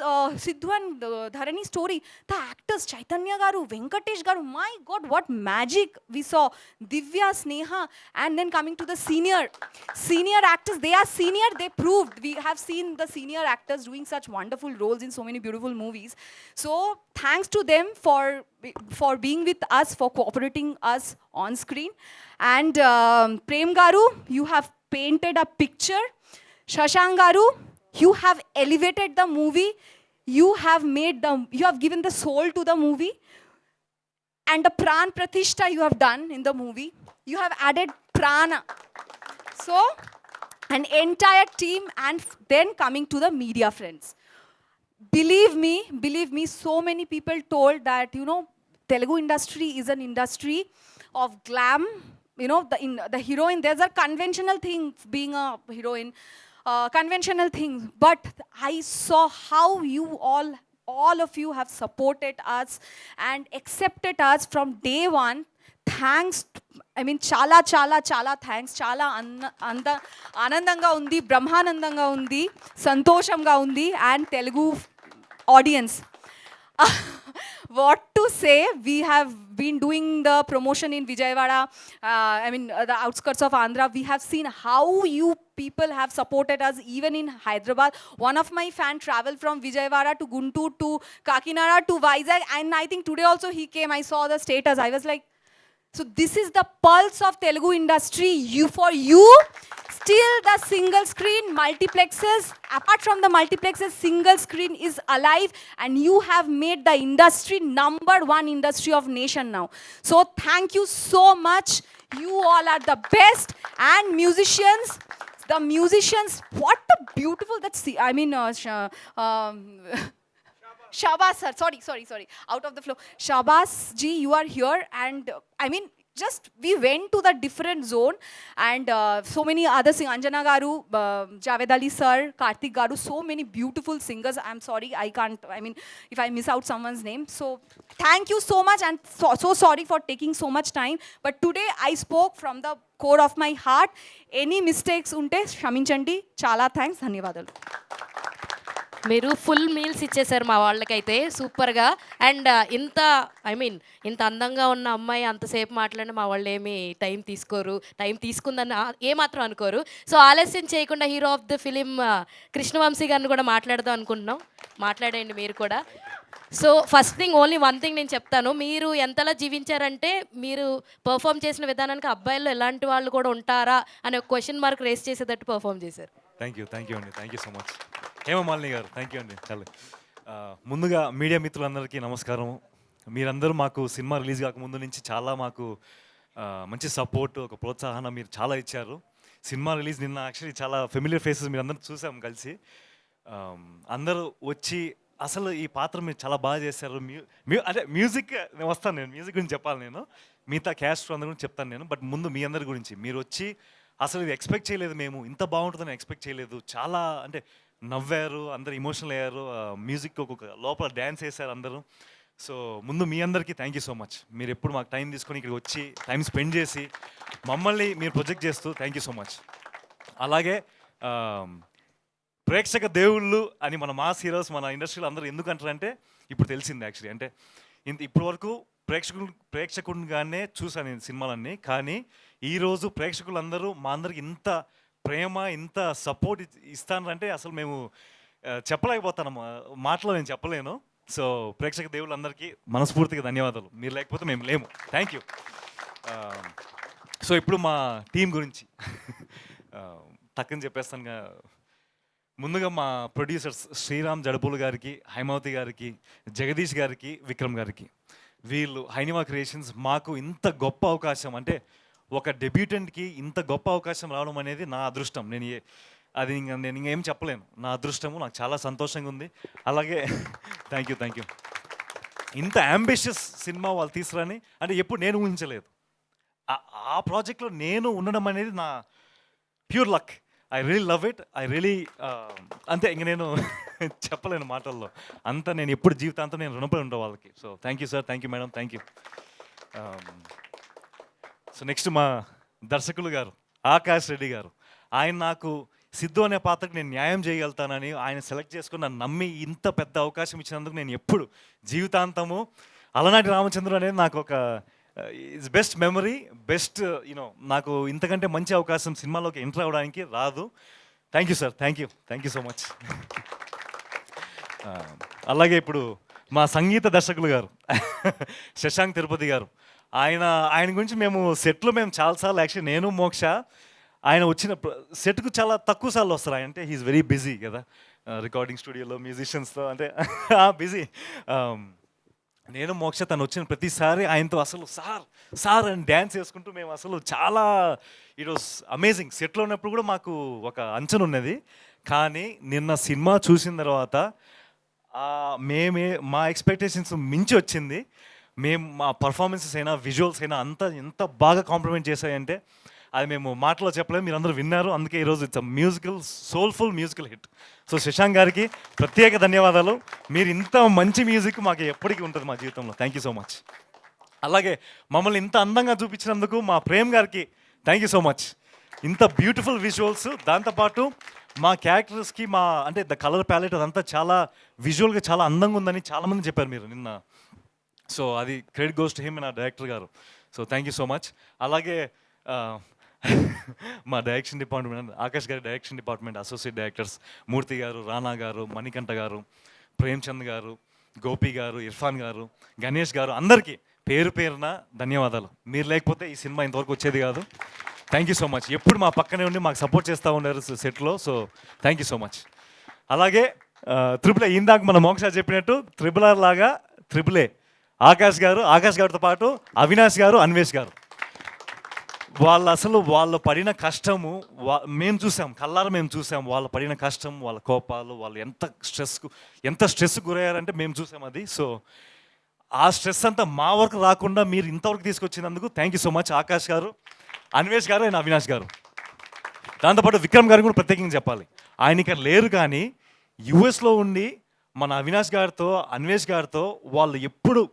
Sidhu and Dharani story. The actors, Chaitanya garu, Venkatesh garu, my god, what magic we saw. Divya, Sneha, and then coming to the senior actors, they are senior, they proved. We have seen the senior actors doing such wonderful roles in so many beautiful movies. So thanks to them for being with us, for cooperating us on screen. And Prem garu, you have painted a picture. Shashank garu, you have elevated the movie. You have given the soul to the movie. And the pran pratishta you have done in the movie. You have added prana. So, an entire team, and then coming to the media friends. Believe me, so many people told that, you know, Telugu industry is an industry of glam. You know, the heroine, there's a conventional thing being a heroine, conventional things. But I saw how you all of you have supported us and accepted us from day one. Thanks, I mean, chala thanks. Chala anandanga undi, brahmanandanga undi, santoshamga undi, and Telugu audience. What to say? We have been doing the promotion in Vijayawada, the outskirts of Andhra. We have seen how you people have supported us even in Hyderabad. One of my fans traveled from Vijayawada to Guntur to Kakinada to Vizag, and I think today also he came. I saw the status. I was like, so this is the pulse of Telugu industry. For you, still the single screen multiplexes, apart from the multiplexes, single screen is alive, and you have made the industry #1 industry of nation now. So thank you so much. You all are the best. And the musicians, what a beautiful, Shabas sir, sorry, out of the flow. Shabas ji, you are here, and just we went to the different zone, and so many other singers, Anjana garu, Javed Ali sir, Karthik garu, so many beautiful singers. I'm sorry, I can't, if I miss out someone's name. So thank you so much, and so sorry for taking so much time. But today I spoke from the core of my heart. Any mistakes unte kshaminchandi. Chala thanks, ధన్యవాదాలు. మీరు full meals ఇచ్చేసారు మా వాళ్ళకైతే సూపర్గా. And ఇంత అందంగా ఉన్న అమ్మాయి అంతసేపు మాట్లాడిన మా వాళ్ళు ఏమి టైం తీసుకోరు, టైం తీసుకుందని ఏమాత్రం అనుకోరు. సో ఆలస్యం చేయకుండా hero of the film Krishna Vamsi గారిని కూడా మాట్లాడదాం అనుకుంటున్నాం. మాట్లాడండి మీరు కూడా. So first thing, only one thing నేను చెప్తాను. మీరు ఎంతలా జీవించారంటే, మీరు పర్ఫామ్ చేసిన విధానానికి అబ్బాయిల్లో ఎలాంటి వాళ్ళు కూడా ఉంటారా అనే ఒక క్వశ్చన్ మార్క్ రేస్ చేసేటట్టు పర్ఫామ్ చేశారు. థ్యాంక్ యూ అండి, thank you so much Hemamalini గారు. థ్యాంక్ యూ అండి. చాలా ముందుగా మీడియా మిత్రులందరికీ నమస్కారం. మీరందరూ మాకు సినిమా రిలీజ్ కాకముందు నుంచి చాలా మాకు మంచి సపోర్ట్, ఒక ప్రోత్సాహన మీరు చాలా ఇచ్చారు. సినిమా రిలీజ్ నిన్న యాక్చువల్లీ చాలా ఫెమిలియర్ ఫేసెస్ మీరు అందరూ చూసాము కలిసి. అందరూ వచ్చి అసలు ఈ పాత్ర మీరు చాలా బాగా చేశారు. అంటే మ్యూజిక్ వస్తాను, నేను మ్యూజిక్ గురించి చెప్పాలి, నేను మిగతా క్యాస్ట్ అందరి గురించి చెప్తాను నేను. బట్ ముందు మీ అందరి గురించి, మీరు వచ్చి అసలు ఇది ఎక్స్పెక్ట్ చేయలేదు, మేము ఇంత బాగుంటుందని ఎక్స్పెక్ట్ చేయలేదు. చాలా అంటే నవ్వారు, అందరు ఎమోషనల్ అయ్యారు, మ్యూజిక్ ఒక్కొక్క లోపల డ్యాన్స్ వేశారు అందరూ. సో ముందు మీ అందరికీ థ్యాంక్ యూ సో మచ్. మీరు ఎప్పుడు మాకు టైం తీసుకొని ఇక్కడికి వచ్చి టైం స్పెండ్ చేసి మమ్మల్ని మీరు ప్రొజెక్ట్ చేస్తూ థ్యాంక్ యూ సో మచ్. అలాగే ప్రేక్షక దేవుళ్ళు అని మన మాస్ హీరోస్ మన ఇండస్ట్రీలో అందరూ ఎందుకు అంటారంటే ఇప్పుడు తెలిసింది యాక్చువల్లీ. అంటే ఇప్పటి వరకు ప్రేక్షకుడిగానే చూసాను నేను సినిమాలన్నీ, కానీ ఈరోజు ప్రేక్షకులందరూ మా అందరికి ఇంత ప్రేమ, ఇంత సపోర్ట్ ఇస్తానంటే అసలు మేము చెప్పలేకపోతాను, మాటలో నేను చెప్పలేను. సో ప్రేక్షక దేవుళ్ళందరికీ మనస్ఫూర్తిగా ధన్యవాదాలు. మీరు లేకపోతే మేము లేము. Thank you. సో ఇప్పుడు మా టీం గురించి టక్కని చెప్పేస్తాను. ముందుగా మా ప్రొడ్యూసర్స్ శ్రీరామ్ జడపూలు గారికి, హైమావతి గారికి, జగదీష్ గారికి, విక్రమ్ గారికి, వీళ్ళు హైనివా క్రియేషన్స్ మాకు ఇంత గొప్ప అవకాశం, అంటే ఒక డెబ్యూటెంట్కి ఇంత గొప్ప అవకాశం రావడం అనేది నా అదృష్టం. నేను ఇంకేం చెప్పలేను, నా అదృష్టము. నాకు చాలా సంతోషంగా ఉంది. అలాగే థ్యాంక్ యూ. ఇంత అంబిషియస్ సినిమా వాళ్ళు తీసుకురాని అంటే ఎప్పుడు నేను ఊహించలేదు. ఆ ప్రాజెక్ట్లో నేను ఉండడం అనేది నా pure luck. I really love it. I really అంతే, ఇంక నేను చెప్పలేను మాటల్లో. అంతా నేను ఎప్పుడు జీవితాంతం నేను రుణపడి ఉంటాను వాళ్ళకి. So thank you sir, thank you madam, thank you. So next మా దర్శకులు గారు ఆకాష్ రెడ్డి గారు. ఆయన నాకు సిద్ధు అనే పాత్రకు నేను న్యాయం చేయగలుగుతానని ఆయన సెలెక్ట్ చేసుకుని నన్ను నమ్మి ఇంత పెద్ద అవకాశం ఇచ్చినందుకు నేను ఎప్పుడు జీవితాంతము అలనాటి రామచంద్రుడు అనేది నాకు ఒక it's best memory, best you know, నాకు ఇంతకంటే మంచి అవకాశం సినిమాలోకి ఎంటర్ అవ్వడానికి రాదు. Thank you sir, thank you so much. అలాగే ఇప్పుడు మా సంగీత దర్శకులు గారు శశాంక్ తిరుపతి గారు. ఆయన గురించి మేము సెట్లో చాలాసార్లు యాక్చువల్లీ నేను మోక్ష ఆయన వచ్చిన సెట్కు చాలా తక్కువ సార్లు వస్తారు. ఆయన అంటే హీఈస్ వెరీ బిజీ కదా, రికార్డింగ్ స్టూడియోలో మ్యూజిషియన్స్తో అంటే బిజీ. నేను మోక్ష తను వచ్చిన ప్రతిసారి ఆయనతో అసలు సార్ అని డ్యాన్స్ వేసుకుంటూ మేము అసలు చాలా ఇట్ వాస్ అమేజింగ్. సెట్లో ఉన్నప్పుడు కూడా మాకు ఒక అంచనా ఉన్నది, కానీ నిన్న సినిమా చూసిన తర్వాత మా ఎక్స్పెక్టేషన్స్ మించి వచ్చింది. మా పర్ఫార్మెన్సెస్ అయినా విజువల్స్ అయినా ఎంత బాగా కాంప్లిమెంట్ చేశాయంటే అది మేము మాటలో చెప్పలేము, మీరు అందరూ విన్నారు. అందుకే ఈరోజు it's musical soulful musical hit. So Shashank గారికి ప్రత్యేక ధన్యవాదాలు. మీరు ఇంత మంచి మ్యూజిక్ మాకు ఎప్పటికీ ఉంటుంది మా జీవితంలో. Thank you so much. అలాగే మమ్మల్ని ఇంత అందంగా చూపించినందుకు మా ప్రేమ్ గారికి థ్యాంక్ యూ సో మచ్. ఇంత బ్యూటిఫుల్ విజువల్స్, దాంతోపాటు మా క్యారెక్టర్స్కి అంటే ద కలర్ ప్యాలెట్ అదంతా చాలా విజువల్గా చాలా అందంగా ఉందని చాలామంది చెప్పారు మీరు నిన్న. సో అది క్రెడిట్ గోస్ టు హిమ్, నా డైరెక్టర్ గారు. So thank you so much. అలాగే మా డైరెక్షన్ డిపార్ట్మెంట్, ఆకాష్ గారి డైరెక్షన్ డిపార్ట్మెంట్ అసోసియేట్ డైరెక్టర్స్ మూర్తి గారు, రానా గారు, మణికంఠ గారు, ప్రేమ్చంద్ గారు, గోపి గారు, ఇర్ఫాన్ గారు, గణేష్ గారు, అందరికీ పేరు పేరున ధన్యవాదాలు. మీరు లేకపోతే ఈ సినిమా ఇంతవరకు వచ్చేది కాదు. Thank you so much. ఎప్పుడు మా పక్కనే ఉండి మాకు సపోర్ట్ చేస్తూ ఉన్నారు సెట్లో. So thank you so much. అలాగే త్రిపుల్ ఏ, ఇందాక మన మోక్ష చెప్పినట్టు త్రిపుల్ ఆర్ లాగా త్రిపుల్ ఏ ఆకాష్ గారితో పాటు అవినాష్ గారు, అన్వేష్ గారు, వాళ్ళు పడిన కష్టము మేము చూసాం, కళ్ళారా మేము చూసాం. వాళ్ళు పడిన కష్టం, వాళ్ళ కోపాలు, వాళ్ళు ఎంత స్ట్రెస్ గురయ్యారంటే మేము చూసాం అది. సో ఆ స్ట్రెస్ అంతా మా వరకు రాకుండా మీరు ఇంతవరకు తీసుకొచ్చినందుకు thank you so much Aakash గారు, అన్వేష్ గారు అండ్ అవినాష్ గారు. దాంతోపాటు విక్రమ్ గారు కూడా ప్రత్యేకంగా చెప్పాలి. ఆయన ఇక్కడ లేరు, కానీ యుఎస్లో ఉండి మన అవినాష్ గారితో, అన్వేష్ గారితో వాళ్ళు ఎప్పుడు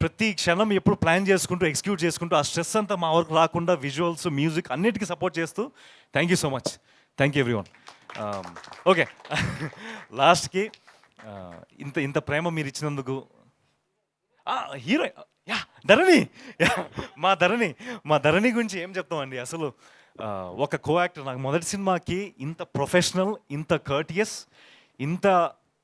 ప్రతి క్షణం ఎప్పుడు ప్లాన్ చేసుకుంటూ ఎగ్జిక్యూట్ చేసుకుంటూ ఆ స్ట్రెస్ అంతా మా వరకు రాకుండా విజువల్స్, మ్యూజిక్ అన్నిటికీ సపోర్ట్ చేస్తూ thank you so much. Thank you everyone. Okay, లాస్ట్కి ఇంత ప్రేమ మీరు ఇచ్చినందుకు హీరోయిన్ ధరణి, మా ధరణి గురించి ఏం చెప్తామండి. అసలు ఒక కో యాక్టర్, నాకు మొదటి సినిమాకి ఇంత ప్రొఫెషనల్, ఇంత కర్టియస్, ఇంత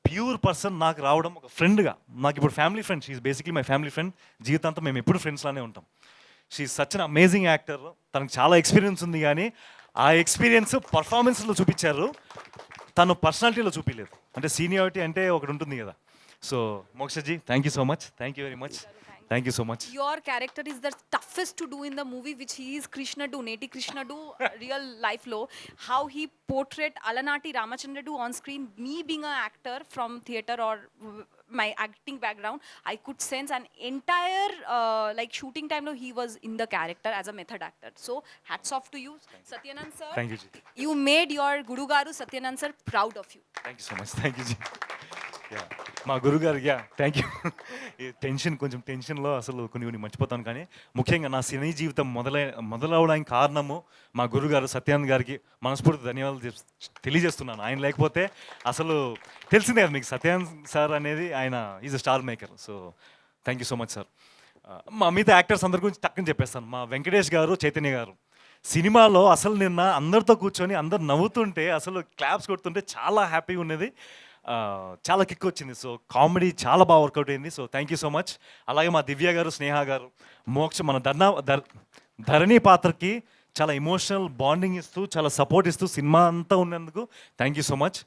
ప్యూర్ పర్సన్ నాకు రావడం ఒక ఫ్రెండ్గా. నాకు ఇప్పుడు family friend, she's basically my family friend. జీవితాంతం మేము ఎప్పుడు ఫ్రెండ్స్లానే ఉంటాం. She's such an amazing actor. తనకు చాలా ఎక్స్పీరియన్స్ ఉంది, కానీ ఆ ఎక్స్పీరియన్స్ పర్ఫార్మెన్స్లో చూపించారు, తను పర్సనాలిటీలో చూపించలేదు. అంటే సీనియారిటీ అంటే ఒకటి ఉంటుంది కదా. So Moksha ji thank you so much, thank you very much, thank you so much. Your character is the toughest to do in the movie, which he is Krishnadu, Neti Krishnadu, real life lo. How he portrayed Alanati Ramachandradu on screen. Me being an actor from theatre or my acting background, I could sense an entire like shooting time lo he was in the character as a method actor. So hats off to you, Satyanand sir. Thank you ji. You made your Guru Garu Satyanand sir proud of you. Thank you so much. Thank you ji. మా గురుగారు thank you. కొంచెం టెన్షన్లో అసలు కొన్ని మర్చిపోతాను, కానీ ముఖ్యంగా నా సినీ జీవితం మొదలవడానికి కారణము మా గురుగారు సత్యానంద్ గారికి మనస్ఫూర్తి ధన్యవాదాలు తెలియజేస్తున్నాను. ఆయన లేకపోతే అసలు తెలిసిందే కదా మీకు, సత్యానంద్ సార్ అనేది ఆయన is a star maker. So thank you so much sir. మా మిగతా యాక్టర్స్ అందరి గురించి టక్కుని చెప్పేస్తాను. మా వెంకటేష్ గారు, చైతన్య గారు సినిమాలో అసలు నిన్న అందరితో కూర్చొని అందరు నవ్వుతుంటే, అసలు క్లాప్స్ కొడుతుంటే చాలా హ్యాపీగా ఉన్నది, చాలా కిక్ వచ్చింది. సో కామెడీ చాలా బాగా వర్కౌట్ అయింది. So thank you so much. అలాగే మా దివ్య గారు, స్నేహ గారు, మోక్ష మన ధరణి పాత్రకి చాలా ఎమోషనల్ బాండింగ్ ఇస్తూ, చాలా సపోర్ట్ ఇస్తూ సినిమా అంతా ఉన్నందుకు థ్యాంక్ యూ సో మచ్.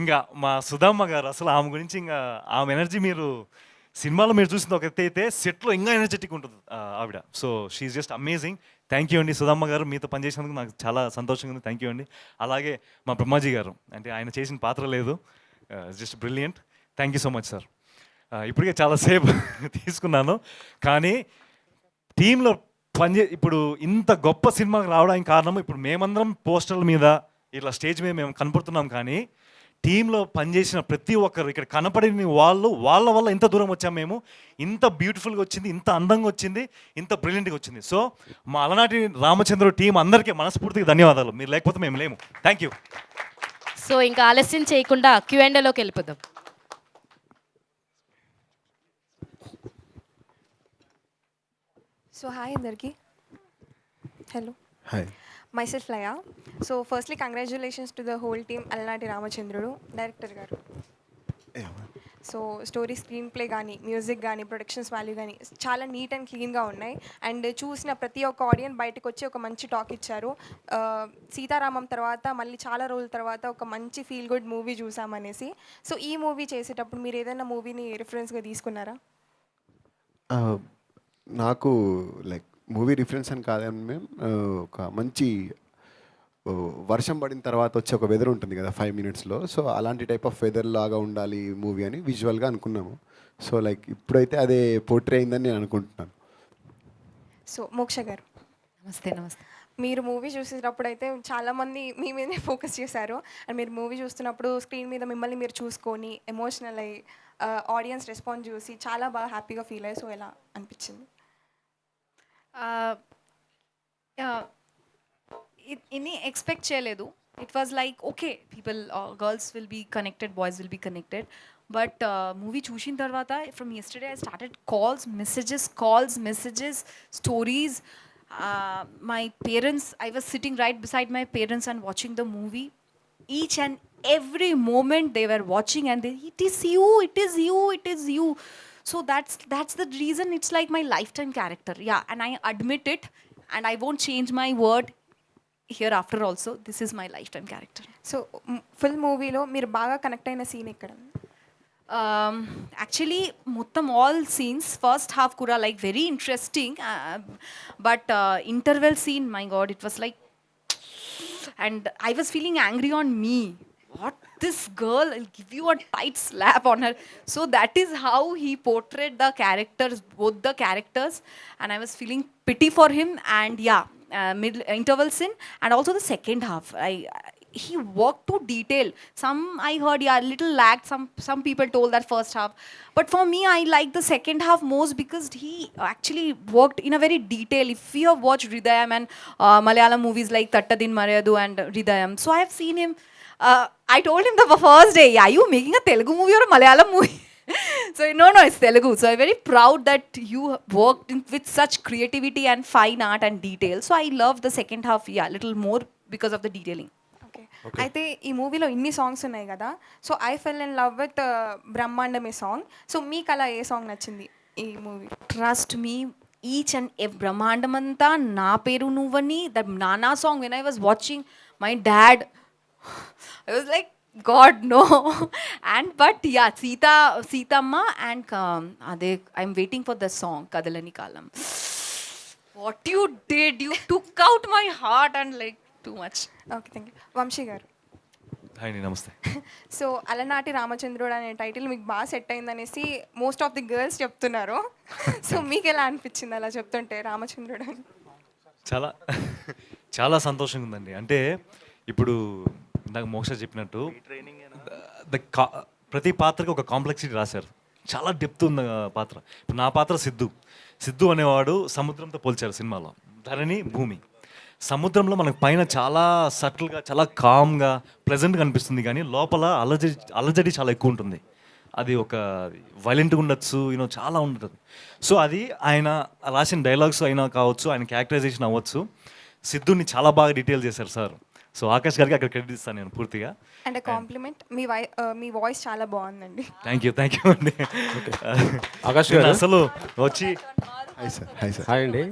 ఇంకా మా సుధమ్మ గారు, అసలు ఆమె గురించి ఇంకా ఆమె ఎనర్జీ మీరు సినిమాలో మీరు చూసింది ఒక ఎత్తు అయితే, సెట్లో ఇంకా ఎనర్జెటిక్ ఉంటుంది ఆవిడ. So she's just amazing. Thank you అండి సుధమ్మ గారు, మీతో పనిచేసినందుకు నాకు చాలా సంతోషంగా ఉంది. థ్యాంక్ యూ అండి. అలాగే మా బ్రహ్మాజీ గారు, అంటే ఆయన చేసిన పాత్ర లేదు, just brilliant. Thank you so much sir. ఇప్పటికే చాలాసేపు తీసుకున్నాను, కానీ టీంలో ఇప్పుడు ఇంత గొప్ప సినిమాకి రావడానికి కారణం ఇప్పుడు మేమందరం పోస్టర్ల మీద ఇట్లా స్టేజ్ మీద మేము కనపడుతున్నాం, కానీ టీంలో పనిచేసిన ప్రతి ఒక్కరు ఇక్కడ కనపడిన వాళ్ళ వల్ల ఇంత దూరం వచ్చాం మేము. ఇంత బ్యూటిఫుల్గా వచ్చింది, ఇంత అందంగా వచ్చింది, ఇంత బ్రిలియంట్గా వచ్చింది. సో మా అలనాటి రామచంద్ర టీం అందరికీ మనస్ఫూర్తిగా ధన్యవాదాలు. మీరు లేకపోతే మేము లేము. Thank you. సో ఇంకా ఆలస్యం చేయకుండా Q&Aలోకి వెళ్ళిపోదాం. So hi Andarki. Hello. Hi. Myself Laya. So firstly congratulations to the whole team Alanati Ramachandrudu, director garu. So story screen play కానీ మ్యూజిక్ కానీ ప్రొడక్షన్స్ వాల్యూ కానీ చాలా నీట్ అండ్ క్లీన్గా ఉన్నాయి. అండ్ చూసిన ప్రతి ఒక్క ఆడియన్స్ బయటకు వచ్చి ఒక మంచి టాక్ ఇచ్చారు. సీతారామం తర్వాత మళ్ళీ చాలా రోజుల తర్వాత ఒక మంచి ఫీల్ గుడ్ మూవీ చూసామనేసి. సో ఈ మూవీ చేసేటప్పుడు మీరు ఏదైనా మూవీని రిఫరెన్స్గా తీసుకున్నారా? నాకు లైక్ మూవీ రిఫరెన్స్ అని కాదని మేము ఒక మంచి వర్షం పడిన తర్వాత వచ్చే ఒక వెదర్ ఉంటుంది కదా 5 minutesలో. సో అలాంటి టైప్ ఆఫ్ వెదర్ లాగా ఉండాలి మూవీ అని విజువల్గా అనుకున్నాము. సో లైక్ ఇప్పుడైతే అదే పోర్ట్రే అయిందని నేను అనుకుంటున్నాను. సో మోక్ష గారు నమస్తే. మీరు మూవీ చూసేటప్పుడు అయితే చాలామంది మీ మీదనే ఫోకస్ చేశారు. అండ్ మీరు మూవీ చూస్తున్నప్పుడు స్క్రీన్ మీద మిమ్మల్ని మీరు చూసుకొని ఎమోషనల్ అయ్యి ఆడియన్స్ రెస్పాన్స్ చూసి చాలా బాగా హ్యాపీగా ఫీల్ అయ్యి. సో ఎలా అనిపించింది? ఇన్ని ఎక్స్పెక్ట్ చేయలేదు. It was like okay, people girls will be connected, boys will be connected. But movie చూసిన తర్వాత from yesterday I started calls, messages, stories. My parents, I was sitting right beside my parents and watching the movie. Each and every moment they were watching and it is you. So that's the reason it's like my lifetime character. Yeah, and I admit it and I won't change my word hereafter also. This is my lifetime character. So full మూవీలో మీరు బాగా connect అయిన scene ఎక్కడ? Actually మొత్తం all scenes first half కూడా like very interesting, but interval scene, my god, it was like, and I was feeling angry on me. What, this girl, I'll give you a tight slap on her. So that is how he portrayed the characters, both the characters, and I was feeling pity for him. And yeah, middle interval scene and also the second half, he worked to detail. Some I heard, yeah, little lagged. Some people told that first half, but for me I like the second half most because he actually worked in a very detail. If you have watched Hridayam and Malayalam movies like Tattadin Marayadu and Hridayam, so I have seen him. I told him the first day, are you making a Telugu movie or a Malayalam movie? So no, it's Telugu. So I'm very proud that you worked with such creativity and fine art and detail. So I love the second half, yeah, little more because of the detailing. Okay. అయితే ఈ మూవీలో ఇన్ని songs ఉన్నాయి కదా. So I fell in love with బ్రహ్మాండమే song. So మీకు అలా ఏ సాంగ్ నచ్చింది ఈ movie? Trust me, each and every బ్రహ్మాండమంతా నా పేరు నువ్వని, that Nana song, when I was watching my dad, I was like, God no. And but yeah, Seethamma and ade, I'm waiting for the song Kadalani Kalam. What you did, you took out my heart and like too much. Okay, thank you. Vamsi గారు, hi అండి, నమస్తే. So అలనాటి రామచంద్రుడు అనే title మీకు బాగా set అయిందనేసి most of the girls చెప్తున్నారు. సో మీకు ఎలా అనిపించింది అలా చెప్తుంటే రామచంద్రుడు అని? చాలా సంతోషంగా ఉందండి. అంటే ఇప్పుడు నాకు మోక్ష చెప్పినట్టు ప్రతి పాత్రకి ఒక కాంప్లెక్సిటీ రాశారు. చాలా డెప్త్ ఉన్న పాత్ర. ఇప్పుడు నా పాత్ర సిద్ధు అనేవాడు సముద్రంతో పోల్చారు సినిమాలో. ధరణి భూమి. సముద్రంలో మనకు పైన చాలా సటిల్గా, చాలా కామ్గా, ప్లెజెంట్గా అనిపిస్తుంది, కానీ లోపల అలజడి చాలా ఎక్కువ ఉంటుంది. అది ఒక వైలెంట్గా ఉండొచ్చు, చాలా ఉంటుంది. సో అది ఆయన రాసిన డైలాగ్స్ అయినా కావచ్చు, ఆయన క్యారెక్టరైజేషన్ అవ్వచ్చు, సిద్ధుని చాలా బాగా డీటెయిల్ చేశారు సార్. సో ఆకాష్ గారికి అక్కడ క్రెడిట్ ఇస్తాను నేను పూర్తిగా. అండ్ కాంప్లిమెంట్, మీ వాయిస్ చాలా బాగుందండి. థ్యాంక్ యూ అండి. ఆకాష్ గారు అసలు వచ్చి హాయ్ సార్. హాయ్ అండి.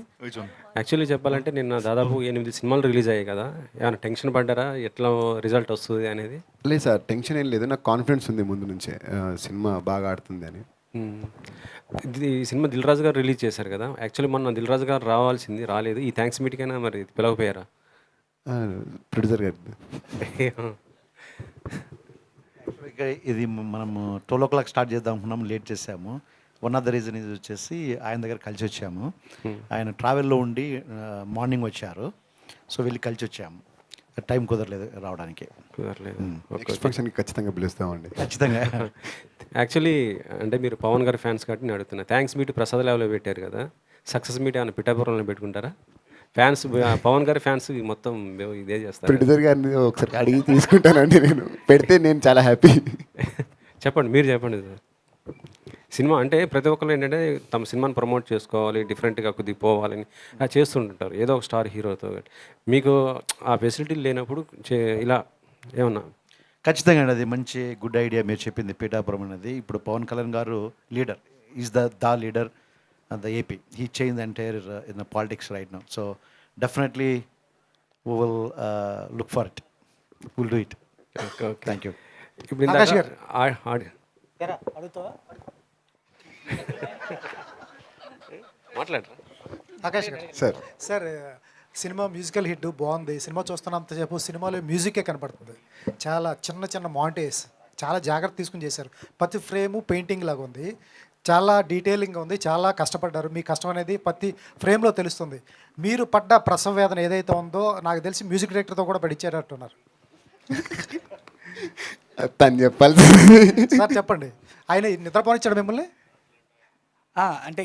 యాక్చువల్లీ చెప్పాలంటే నిన్న దాదాపు 8 సినిమాలు రిలీజ్ అయ్యాయి కదా, ఏమైనా టెన్షన్ పడ్డారా ఎట్లా రిజల్ట్ వస్తుంది అనేది? లేదు సార్, టెన్షన్ ఏం లేదు. నాకు కాన్ఫిడెన్స్ ఉంది ముందు నుంచే సినిమా బాగా ఆడుతుంది అని. ఈ సినిమా దిల్ రాజు గారు రిలీజ్ చేశారు కదా, యాక్చువల్లీ మొన్న దిల్ రాజు గారు రావాల్సింది, రాలేదు. ఈ థ్యాంక్స్ మీటికైనా మరి పిలవపోయారా? ప్రొడ్యూసర్ గారు ఇది మనము 12 o'clock స్టార్ట్ చేద్దాం అనుకున్నాము, లేట్ చేసాము. వన్ ఆఫ్ ద రీజన్ ఇది వచ్చేసి ఆయన దగ్గర కలిసి వచ్చాము. ఆయన ట్రావెల్లో ఉండి మార్నింగ్ వచ్చారు. సో వెళ్ళి కలిసి వచ్చాము. టైం కుదరలేదు రావడానికి. కుదరలేదు. నెక్స్ట్ ఫంక్షన్కి ఖచ్చితంగా పిలుస్తామండి. ఖచ్చితంగా. యాక్చువల్లీ అంటే మీరు పవన్ గారి ఫ్యాన్స్ కాబట్టి నేను అడుగుతున్నా. థ్యాంక్స్ మీట్ ప్రసాద్ లెవెల్లో పెట్టారు కదా, సక్సెస్ మీట్ ఏమైనా పిఠాపురంలో పెట్టుకుంటారా? ఫ్యాన్స్ పవన్ గారి ఫ్యాన్స్ మొత్తం ఇదే చేస్తారు. ప్రొడ్యూసర్ గారిని ఒకసారి అడిగి తీసుకుంటానండి. నేను పెడితే నేను చాలా హ్యాపీ. చెప్పండి, మీరు చెప్పండి సార్. సినిమా అంటే ప్రతి ఒక్కరు ఏంటంటే తమ సినిమాని ప్రమోట్ చేసుకోవాలి, డిఫరెంట్గా కొద్దిగా పోవాలని చేస్తుంటారు ఏదో ఒక స్టార్ హీరోతో. మీకు ఆ ఫెసిలిటీ లేనప్పుడు ఇలా ఏమన్నా? ఖచ్చితంగా అండి, అది మంచి గుడ్ ఐడియా మీరు చెప్పింది. పీఠాపురం అనేది ఇప్పుడు పవన్ కళ్యాణ్ గారు leader, is the leader the AP. He change entire in the politics right now. So definitely we will look for it, will do it. Thank you. ఇప్పుడు ఆకాష్ గారు. మాట్లాడరా ఆకాష్ గారు. Sir sir, cinema musical hit బాగుంది. Cinema చూస్తున్నంతసేపు సినిమాలో మ్యూజికే కనపడుతుంది. చాలా చిన్న చిన్న మాంటేజ్ చాలా జాగ్రత్త తీసుకుని చేశారు. ప్రతి ఫ్రేము పెయింటింగ్ లాగా ఉంది. చాలా డీటెయిలింగ్గా ఉంది. చాలా కష్టపడ్డారు. మీ కష్టం అనేది ప్రతి ఫ్రేమ్లో తెలుస్తుంది. మీరు పడ్డ ప్రసవ వేదన ఏదైతే ఉందో నాకు తెలిసి మ్యూజిక్ డైరెక్టర్తో కూడా పడిచ్చేటట్టున్నారు. తను చెప్పాలి సార్ చెప్పండి, ఆయన నిద్రపోనిచ్చాడు మిమ్మల్ని? అంటే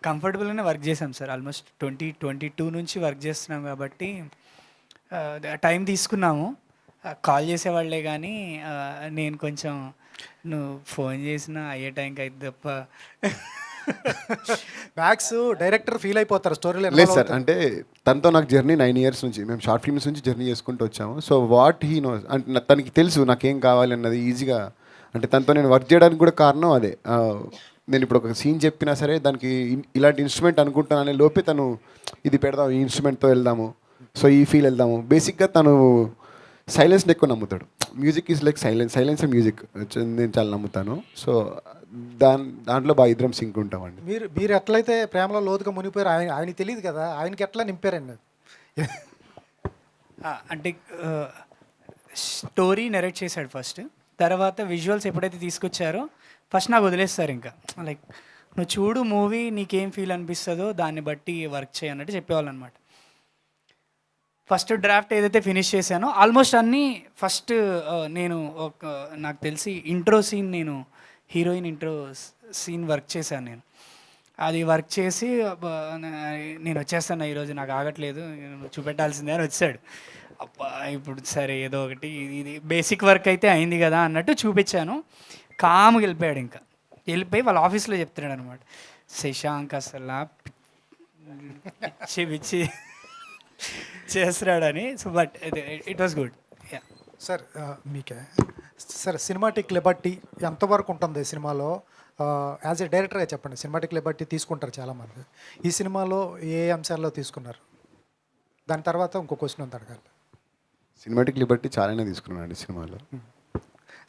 కంఫర్టబుల్గానే వర్క్ చేసాం సార్. ఆల్మోస్ట్ 2022 నుంచి వర్క్ చేస్తున్నాం కాబట్టి టైం తీసుకున్నాము. కాల్ చేసేవాళ్ళే కానీ నేను కొంచెం నువ్వు ఫోన్ చేసినా అయ్యే టైంకి అయితే తప్ప. మ్యాక్స్ డైరెక్టర్ ఫీల్ అయిపోతారు స్టోరీలో. లేదు సార్, అంటే తనతో నాకు జర్నీ 9 years నుంచి, మేము షార్ట్ ఫిల్మ్స్ నుంచి జర్నీ చేసుకుంటూ వచ్చాము. సో వాట్ హీ నోస్ అంటే తనకి తెలుసు నాకేం కావాలి అన్నది ఈజీగా. అంటే తనతో నేను వర్క్ చేయడానికి కూడా కారణం అదే. నేను ఇప్పుడు ఒక సీన్ చెప్పినా సరే దానికి ఇలాంటి ఇన్స్ట్రుమెంట్ అనుకుంటాననే లోపే తను ఇది పెడదాం, ఈ ఇన్స్ట్రుమెంట్తో వెళ్దాము, సో ఈ ఫీల్ వెళ్దాము. బేసిక్గా తను సైలెన్స్ని ఎక్కువ నమ్ముతాడు. Music is like silence music నేను చాలా నమ్ముతాను. సో దాంట్లో బాగా ఇద్దరం సింక్ ఉంటామండి. మీరు ఎట్లయితే ప్రేమలో లోతుగా మునిగిపోయారు, ఆయనకి తెలియదు కదా, ఆయనకి ఎట్లా నింపారండి? అంటే స్టోరీ నెరేట్ చేశాడు ఫస్ట్, తర్వాత విజువల్స్ ఎప్పుడైతే తీసుకొచ్చారో ఫస్ట్ నాకు వదిలేస్తారు. ఇంకా లైక్ నువ్వు చూడు మూవీ, నీకేం ఫీల్ అనిపిస్తుందో దాన్ని బట్టి వర్క్ చేయన్నట్టు చెప్పేవాళ్ళు అనమాట. ఫస్ట్ డ్రాఫ్ట్ ఏదైతే ఫినిష్ చేశానో ఆల్మోస్ట్ అన్నీ ఫస్ట్ నేను నాకు తెలిసి ఇంట్రో సీన్, నేను హీరోయిన్ ఇంట్రో సీన్ వర్క్ చేశాను. నేను అది వర్క్ చేసి నేను వచ్చేస్తాను ఈరోజు, నాకు ఆగట్లేదు, చూపెట్టాల్సిందే అని వచ్చాడు. అబ్బా ఇప్పుడు సరే ఏదో ఒకటి, ఇది బేసిక్ వర్క్ అయితే అయింది కదా అన్నట్టు చూపించాను. కామ్గా వెళ్ళిపోయాడు. ఇంకా వెళ్ళిపోయి వాళ్ళ ఆఫీస్లో చెప్తున్నాడు అనమాట, శశాంక్ అసలు పిచ్చి చేస్తున్నాడని. So but it was good. Sir మీకే సార్, సినిమాటిక్ లిబర్టీ ఎంతవరకు ఉంటుంది సినిమాలో? యాజ్ ఏ డైరెక్టర్గా చెప్పండి. సినిమాటిక్ లిబర్టీ తీసుకుంటారు చాలామంది. ఈ సినిమాలో ఏ అంశాల్లో తీసుకున్నారు? దాని తర్వాత ఇంకో క్వశ్చన్ ఉంది అడగాలి. సినిమాటిక్ లిబర్టీ చాలానే తీసుకున్నానండి సినిమాలో.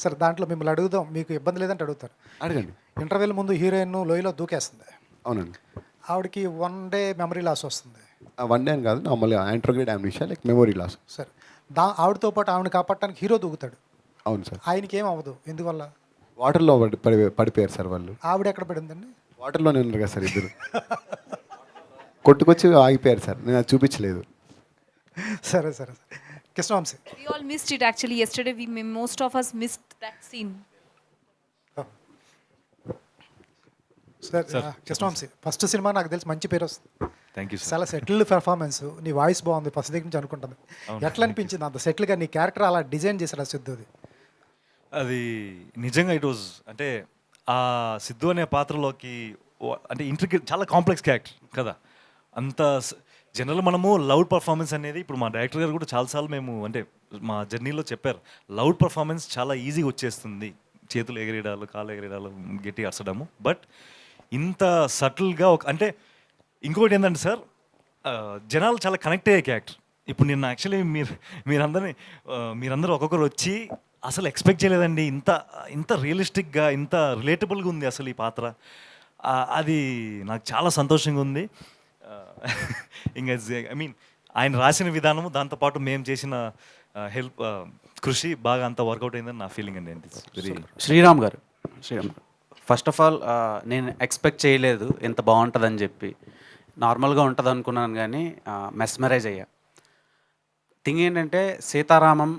సార్ దాంట్లో మిమ్మల్ని అడుగుదాం, మీకు ఇబ్బంది లేదంటే అడుగుతారు. అడగండి. ఇంటర్వెల్ ముందు హీరోయిన్ లోయలో దూకేస్తుంది. అవునండి. ఆవిడకి 1 day మెమరీ లాస్ వస్తుంది. 1 day అని కాదు, నార్మల్గా anterograde amnesia like memory loss. Sir ఆవిడతో పాటు ఆవిడని కాపాడటానికి హీరో దూకుతాడు. అవును సార్. ఆయనకి ఏం అవ్వదు, ఎందువల్ల? వాటర్లో పడిపోయారు సార్ వాళ్ళు. ఆవిడ ఎక్కడ పడిందండి? వాటర్లోనే ఉన్నారు కదా సార్ ఇద్దరు. కొట్టుకొచ్చి ఆగిపోయారు సార్, నేను అది చూపించలేదు. సరే సరే sir. Krishna Vamsi. We all missed it actually. Yesterday, most of us missed that scene. Sir Krishna Vamsi, first cinema నాకు తెలిసి మంచి పేరు వస్తుంది. Thank you sir. చాలా సెటిల్డ్ పెర్ఫార్మెన్స్. నీ వాయిస్ బాగుంది ఫస్ట్ దగ్గర నుంచి అనుకుంటుంది. ఎట్లా అనిపించింది అంత సెటిల్గా నీ క్యారెక్టర్ అలా డిజైన్ చేశారు సిద్ధుది? అది నిజంగా ఇట్ వాజ్ అంటే ఆ సిద్ధు అనే పాత్రలోకి అంటే ఇంట్రికేట్, చాలా కాంప్లెక్స్ క్యారెక్టర్ కదా. అంత జనరల్ మనము లౌడ్ పర్ఫార్మెన్స్ అనేది ఇప్పుడు మా డైరెక్టర్ గారు కూడా చాలాసార్లు మేము అంటే మా జర్నీలో చెప్పారు, లౌడ్ పర్ఫార్మెన్స్ చాలా ఈజీగా వచ్చేస్తుంది, చేతులు ఎగిరేయడాలు, కాళ్ళు ఎగిరేయడాలు, గట్టి అరచడము. బట్ ఇంత సటిల్గా అంటే ఇంకోటి ఏంటంటే సార్, జనాలు చాలా కనెక్ట్ అయ్యే క్యారెక్టర్. ఇప్పుడు నిన్న యాక్చువల్లీ మీరందరూ ఒక్కొక్కరు వచ్చి అసలు ఎక్స్పెక్ట్ చేయలేదండి, ఇంత రియలిస్టిక్గా, ఇంత రిలేటబుల్గా ఉంది అసలు ఈ పాత్ర. అది నాకు చాలా సంతోషంగా ఉంది. ఇంకా ఐ మీన్ ఆయన రాసిన విధానము, దాంతోపాటు మేము చేసిన కృషి బాగా అంత వర్కౌట్ అయిందని నా ఫీలింగ్ అండి. శ్రీరామ్ గారు ఫస్ట్ ఆఫ్ ఆల్ నేను ఎక్స్పెక్ట్ చేయలేదు ఇంత బాగుంటుందని చెప్పి. నార్మల్గా ఉంటుంది అనుకున్నాను కానీ మెస్మరైజ్ అయ్యా. థింగ్ ఏంటంటే సీతారామం,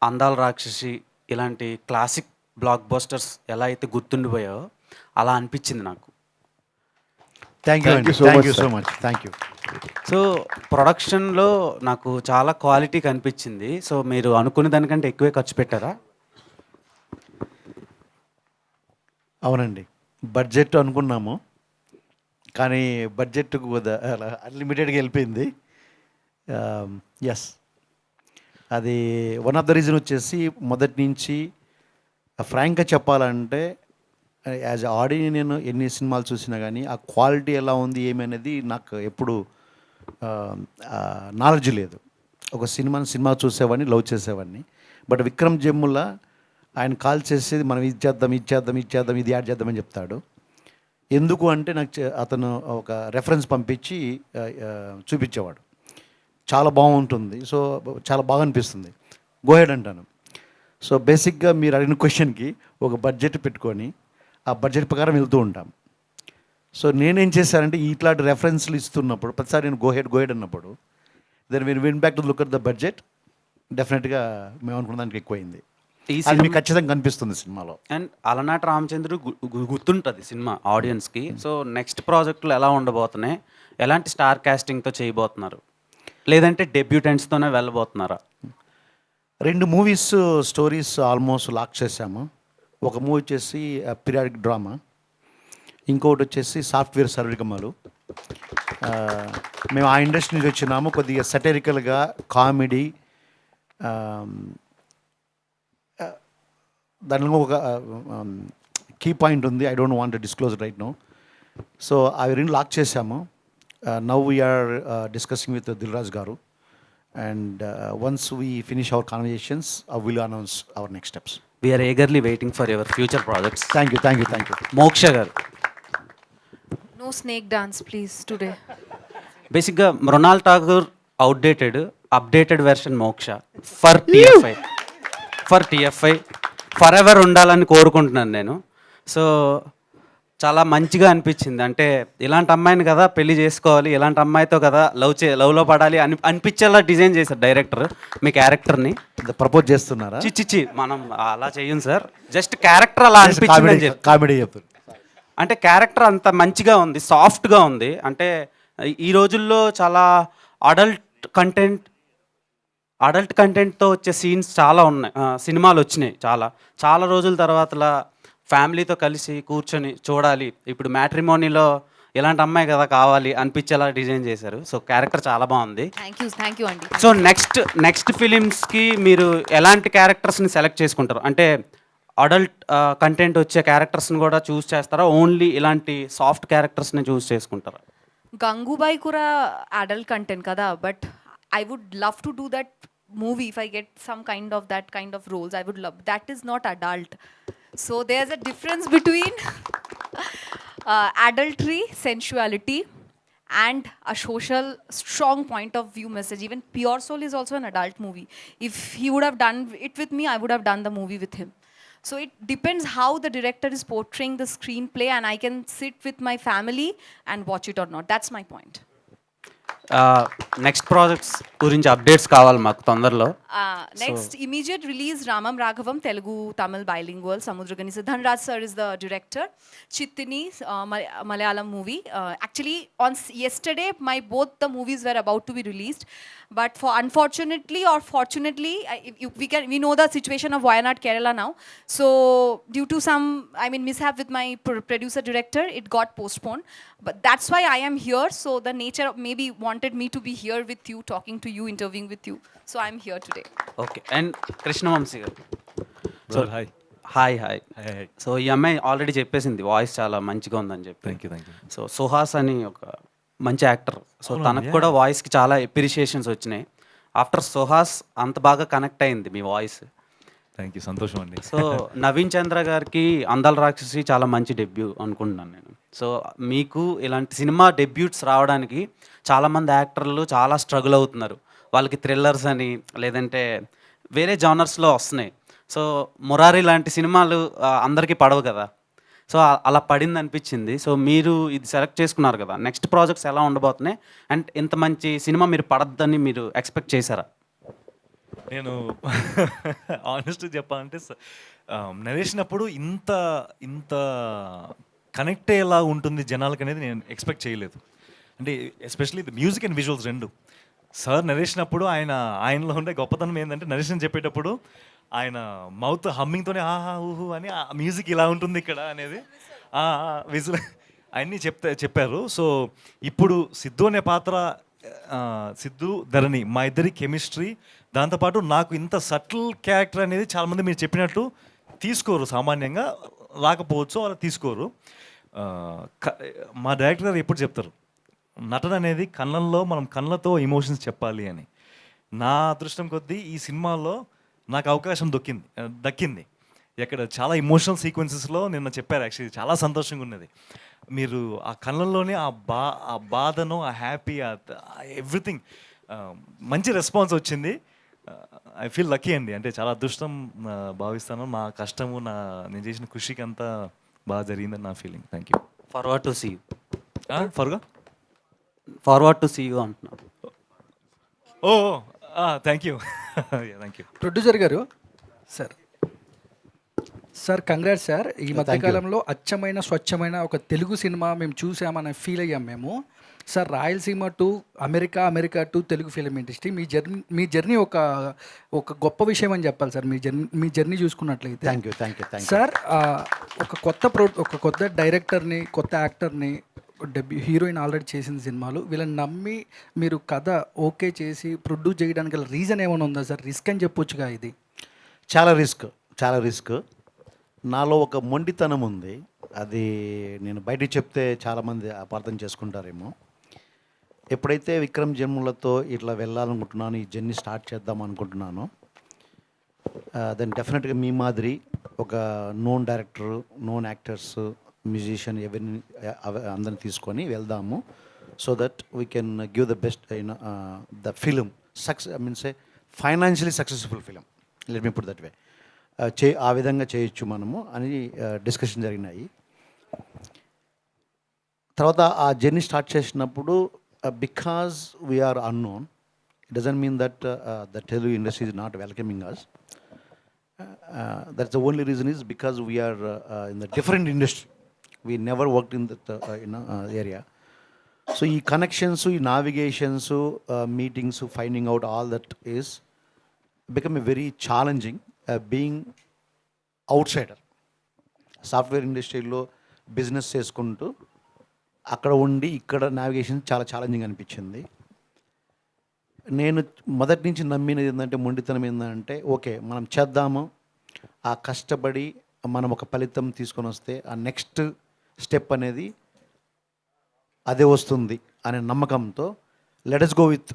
అందాల రాక్షసి ఇలాంటి క్లాసిక్ బ్లాక్ బస్టర్స్ ఎలా అయితే గుర్తుండిపోయాయో అలా అనిపించింది నాకు. థ్యాంక్ యూ Thank you అండి, so thank much, you so sir. Much, thank you. So ప్రొడక్షన్లో నాకు చాలా క్వాలిటీ కనిపించింది. సో మీరు అనుకునే దానికంటే ఎక్కువే ఖర్చు పెట్టారా? అవునండి, బడ్జెట్ అనుకున్నాము కానీ బడ్జెట్ అన్లిమిటెడ్గా వెళ్ళిపోయింది. ఎస్, అది వన్ ఆఫ్ ద రీజన్ వచ్చేసి మొదటి నుంచి ఫ్రాంక్గా చెప్పాలంటే యాజ్ ఆడియన్ నేను ఎన్ని సినిమాలు చూసినా కానీ ఆ క్వాలిటీ ఎలా ఉంది ఏమి అనేది నాకు ఎప్పుడు నాలెడ్జ్ లేదు. ఒక సినిమా చూసేవాడిని, లవ్ చేసేవాడిని. బట్ విక్రమ్ జమ్ముల ఆయన కాల్ చేసేది మనం ఇది చేద్దాం, ఇది చేద్దాం, ఇది చేద్దాం, ఇది యాడ్ చేద్దామని చెప్తాడు. ఎందుకు అంటే నాకు అతను ఒక రెఫరెన్స్ పంపించి చూపించేవాడు. చాలా బాగుంటుంది, సో చాలా బాగా అనిపిస్తుంది, గోహెడ్ అంటాను. సో బేసిక్గా మీరు అడిగిన క్వశ్చన్కి ఒక బడ్జెట్ పెట్టుకొని ఆ బడ్జెట్ ప్రకారం వెళ్తూ ఉంటాం. సో నేనేం చేశానంటే ఇట్లాంటి రెఫరెన్స్లు ఇస్తున్నప్పుడు ప్రతిసారి నేను గోహెడ్ అన్నప్పుడు దెన్ మీరు win back to look at the budget, డెఫినెట్గా మేము అనుకున్న దానికి ఎక్కువైంది. అది మీకు ఖచ్చితంగా కనిపిస్తుంది సినిమాలో. అండ్ అలనాటి రామచంద్రుడు గుర్తుంటుంది సినిమా ఆడియన్స్కి. సో నెక్స్ట్ ప్రాజెక్టులు ఎలా ఉండబోతున్నాయి, ఎలాంటి స్టార్ కాస్టింగ్తో చేయబోతున్నారు, లేదంటే డెబ్యూటెంట్స్తోనే వెళ్ళబోతున్నారా? 2 మూవీస్ స్టోరీస్ ఆల్మోస్ట్ లాక్ చేశాము. ఒక మూవీ వచ్చేసి పీరియాడిక్ డ్రామా, ఇంకొకటి వచ్చేసి సాఫ్ట్వేర్ సర్వికమ్మలు. మేము ఆ ఇండస్ట్రీ నుంచి వచ్చినాము, కొద్దిగా సటరికల్గా కామెడీ, దానిలో ఒక కీ పాయింట్ ఉంది. I don't want to disclose right now. So అవి 2 లాక్ చేశాము. Now we're discussing with Dilraj గారు. And once we finish our conversations, we'll announce our next steps. We are eagerly waiting for your future projects. Thank you, thank you, thank you. మోక్ష గారు, No snake dance, please, today. బేసిక్గా Mrunal Thakur outdated, updated version Moksha for TFI for ever ఉండాలని కోరుకుంటున్నాను నేను. So చాలా మంచిగా అనిపించింది. అంటే ఇలాంటి అమ్మాయిని కదా పెళ్లి చేసుకోవాలి, ఇలాంటి అమ్మాయితో కదా లవ్లో పడాలి అనిపించేలా డిజైన్ చేశారు డైరెక్టర్ మీ క్యారెక్టర్ని. ప్రపోజ్ చేస్తున్నారా? చిచ్చి మనం అలా చెయ్యం సార్, జస్ట్ క్యారెక్టర్ అలా అనిపించింది అని చెప్పి. కామెడీ చెప్పు. అంటే క్యారెక్టర్ అంత మంచిగా ఉంది, సాఫ్ట్గా ఉంది. అంటే ఈ రోజుల్లో చాలా అడల్ట్ కంటెంట్తో వచ్చే సీన్స్ చాలా ఉన్నాయి, సినిమాలు వచ్చినాయి చాలా రోజుల తర్వాతలా ఫ్యామిలీతో కలిసి కూర్చొని చూడాలి. ఇప్పుడు మ్యాట్రిమోనీలో ఇలాంటి అమ్మాయి కదా కావాలి అనిపించేలా డిజైన్ చేశారు. సో క్యారెక్టర్ చాలా బాగుంది. థ్యాంక్ యూ అండి. సో నెక్స్ట్ ఫిలిమ్స్కి మీరు ఎలాంటి క్యారెక్టర్స్ని సెలెక్ట్ చేసుకుంటారు? అంటే అడల్ట్ కంటెంట్ వచ్చే క్యారెక్టర్స్ని కూడా చూస్ చేస్తారా, ఓన్లీ ఇలాంటి సాఫ్ట్ క్యారెక్టర్స్ని చూస్ చేసుకుంటారా? గంగూబాయ్ కూడా అడల్ట్ కంటెంట్ కదా, but I would love to do that movie if I get some kind of that kind of roles. I would love. That is not adult. So there's a difference between adultery, sensuality, and a social strong point of view message. Even Pure Soul is also an adult movie. If he would have done it with me, I would have done the movie with him. So it depends how the director is portraying the screenplay, and I can sit with my family and watch it or not. That's my point. Next projects గురించి updates కావాలి మాకు తొందరలో. Next immediate release Ramam Raghavam, Telugu Tamil bilingual. Samudragani Dhanraj sir is the director. Chittini Malayalam movie. Actually on yesterday both the movies were about to be released, but for unfortunately or fortunately we know the situation of Wayanad Kerala now. So due to some mishap with my producer director, it got postponed. But that's why I am here. So the nature of maybe wanted me to be here with you, talking to you, interviewing with you. So I'm here today. Okay. And Krishna Vamsi గారు. So hi. Hi. So ఈ అమ్మాయి already చెప్పేసింది voice చాలా మంచిగా ఉందని చెప్పి. Thank you. So Suhas అని ఒక మంచి యాక్టర్. సో తనకు కూడా వాయిస్కి చాలా అప్రిషియేషన్స్ వచ్చినాయి. ఆఫ్టర్ సుహాస్ అంత బాగా కనెక్ట్ అయింది మీ వాయిస్. థ్యాంక్ యూ, సంతోషం అండి. సో నవీన్ చంద్ర గారికి అందాల రాక్షసి చాలా మంచి డెబ్యూ అనుకుంటున్నాను నేను. సో మీకు ఇలాంటి సినిమా డెబ్యూట్స్ రావడానికి చాలామంది యాక్టర్లు చాలా స్ట్రగుల్ అవుతున్నారు. వాళ్ళకి థ్రిల్లర్స్ అని లేదంటే వేరే జానర్స్లో వస్తున్నాయి. సో మురారి లాంటి సినిమాలు అందరికీ పడవు కదా. సో అలా పడింది అనిపించింది. సో మీరు ఇది సెలెక్ట్ చేసుకున్నారు కదా, నెక్స్ట్ ప్రాజెక్ట్స్ ఎలా ఉండబోతున్నాయి అండ్ ఇంత మంచి సినిమా మీరు పడద్దని మీరు ఎక్స్పెక్ట్ చేశారా? నేను ఆనెస్ట్ చెప్పాలంటే నరేషన్ అప్పుడు ఇంత ఇంత కనెక్ట్ అయ్యేలా ఉంటుంది జనాలకి అనేది నేను ఎక్స్పెక్ట్ చేయలేదు. అంటే ఎస్పెషల్లీ మ్యూజిక్ అండ్ విజువల్స్ రెండు. సార్ నరేషన్ అప్పుడు ఆయనలో ఉండే గొప్పతనం ఏంటంటే నరేషన్ చెప్పేటప్పుడు ఆయన మౌత్ హమ్మింగ్తోనే ఆహా ఊహు అని ఆ మ్యూజిక్ ఇలా ఉంటుంది ఇక్కడ అనేది విజువల్ అన్నీ చెప్పారు. సో ఇప్పుడు సిద్ధు అనే పాత్ర, సిద్ధు ధరణి మా ఇద్దరి కెమిస్ట్రీ, దాంతోపాటు నాకు ఇంత సటిల్ క్యారెక్టర్ అనేది చాలామంది మీరు చెప్పినట్టు తీసుకోరు, సామాన్యంగా రాకపోవచ్చు అలా తీసుకోరు. మా డైరెక్టర్ గారు ఎప్పుడు చెప్తారు, నటన అనేది కళ్ళల్లో మనం కళ్ళతో ఎమోషన్స్ చెప్పాలి అని. నా అదృష్టం కొద్దీ ఈ సినిమాలో నాకు అవకాశం దక్కింది. ఇక్కడ చాలా ఇమోషనల్ సీక్వెన్సెస్లో నిన్న చెప్పారు, యాక్చువల్లీ చాలా సంతోషంగా ఉన్నది. మీరు ఆ కళ్ళల్లోనే ఆ బాధను, ఆ హ్యాపీ, ఎవ్రీథింగ్ మంచి రెస్పాన్స్ వచ్చింది. ఐ ఫీల్ లక్కీ అండి, అంటే చాలా అదృష్టం భావిస్తాను. నా కష్టము, నేను చేసిన కృషికి అంతా బాగా జరిగిందని నా feeling. Thank you. Forward to see you. Forward to see you అంటున్నాను. Oh thank you. Thank you. Producer గారు సార్ కంగ్రాట్స్ సార్. ఈ మధ్యకాలంలో అచ్చమైన స్వచ్ఛమైన ఒక తెలుగు సినిమా మేము చూసామని ఫీల్ అయ్యాం మేము. Sir Rayalaseema to America to Telugu film industry me journey ఒక గొప్ప విషయం అని చెప్పాలి సార్. మీ జర్నీ చూసుకున్నట్లయితే థ్యాంక్ యూ సార్. ఒక కొత్త డైరెక్టర్ని, కొత్త యాక్టర్ని, హీరోయిన్ ఆల్రెడీ చేసిన సినిమాలు, వీళ్ళని నమ్మి మీరు కథ ఓకే చేసి ప్రొడ్యూస్ చేయడానికి గల రీజన్ ఏమైనా ఉందా సార్? రిస్క్ అని చెప్పొచ్చుగా ఇది. చాలా రిస్క్. నాలో ఒక మొండితనం ఉంది, అది నేను బయటికి చెప్తే చాలామంది అపార్థం చేసుకుంటారేమో. ఎప్పుడైతే విక్రమ్ జన్మలతో ఇట్లా వెళ్ళాలనుకుంటున్నాను, ఈ జర్నీ స్టార్ట్ చేద్దాం అనుకుంటున్నాను, దెన్ డెఫినెట్గా మీ మాదిరి ఒక known director, known actors, musician ఎవరిని అందరిని తీసుకొని వెళ్దాము. So that we can give the best the film financially successful film, let me put that way. ఆ విధంగా చేయొచ్చు మనము అని డిస్కషన్ జరిగినాయి. తర్వాత ఆ జర్నీ స్టార్ట్ చేసినప్పుడు because we're unknown, it doesn't mean that the Telugu industry is not welcoming us. That's the only reason is because we're in the different industry. We never worked in that area. So ఈ connections, ఈ navigations, meetings, finding out all that is become a very challenging being out cider. Software ఇండస్ట్రీలో business చేసుకుంటూ అక్కడ ఉండి ఇక్కడ navigation చాలా challenging అనిపించింది. నేను మొదటి నుంచి నమ్మినది ఏంటంటే, మొండితనం ఏంటంటే, ఓకే మనం చేద్దాము, ఆ కష్టపడి మనం ఒక ఫలితం తీసుకొని వస్తే ఆ నెక్స్ట్ స్టెప్ అనేది అదే వస్తుంది అనే నమ్మకంతో let us go with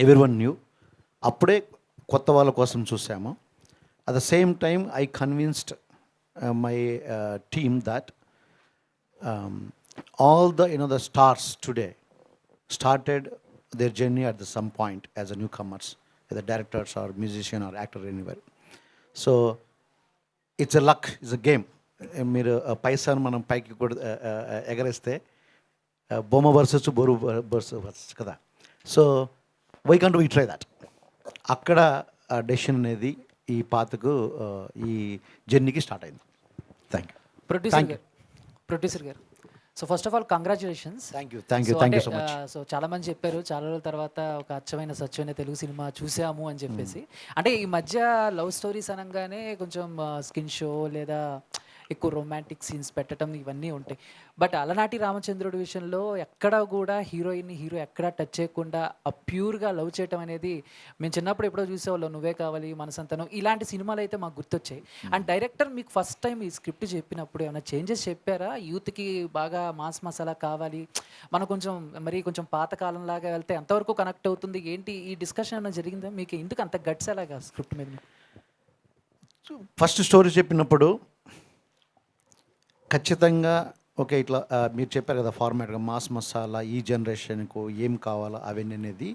everyone new. అప్పుడే కొత్త వాళ్ళ కోసం చూసాము. At the same time I convinced my team that all the stars today started their journey at some point as a newcomers, either directors or musician or actor anywhere. So it's a luck, it's a game. మీరు పైసాను మనం పైకి కూడా ఎగరేస్తే బొమ్మ versus బొరు versus కదా. So why can't we try that. అక్కడ decision అనేది ఈ పాతకు ఈ జర్నీకి స్టార్ట్ అయింది. Thank you. ప్రొడ్యూసర్ గారు, so first of all congratulations. Thank you so much. So చాలా మంది చెప్పారు చాలా రోజుల తర్వాత ఒక అచ్చమైన స్వచ్ఛమైన తెలుగు సినిమా చూసాము అని చెప్పేసి. అంటే ఈ మధ్య లవ్ స్టోరీస్ అనగానే కొంచెం స్కిన్ షో లేదా ఎక్కువ రొమాంటిక్ సీన్స్ పెట్టడం ఇవన్నీ ఉంటాయి. బట్ అలనాటి రామచంద్రుడి విషయంలో ఎక్కడా కూడా హీరో ఎక్కడా టచ్ చేయకుండా ఆ ప్యూర్గా లవ్ చేయటం అనేది మేము చిన్నప్పుడు ఎప్పుడో చూసేవాళ్ళం. నువ్వే కావాలి, మనసంతనం, ఇలాంటి సినిమాలు అయితే మాకు గుర్తొచ్చాయి. అండ్ డైరెక్టర్ మీకు ఫస్ట్ టైం ఈ స్క్రిప్ట్ చెప్పినప్పుడు ఏమైనా చేంజెస్ చెప్పారా? యూత్కి బాగా మాస్ మసాలా కావాలి, మనం కొంచెం పాతకాలంలాగా వెళ్తే ఎంతవరకు కనెక్ట్ అవుతుంది, ఏంటి ఈ డిస్కషన్ ఏమైనా జరిగిందా? మీకు ఎందుకు అంత గట్స్ అలాగా స్క్రిప్ట్ మీద? ఫస్ట్ స్టోరీ చెప్పినప్పుడు ఖచ్చితంగా ఓకే ఇట్లా మీరు చెప్పారు కదా ఫార్మాట్గా మాస్ మసాలా, ఈ జనరేషన్కు ఏం కావాలా అవన్నీ అనేది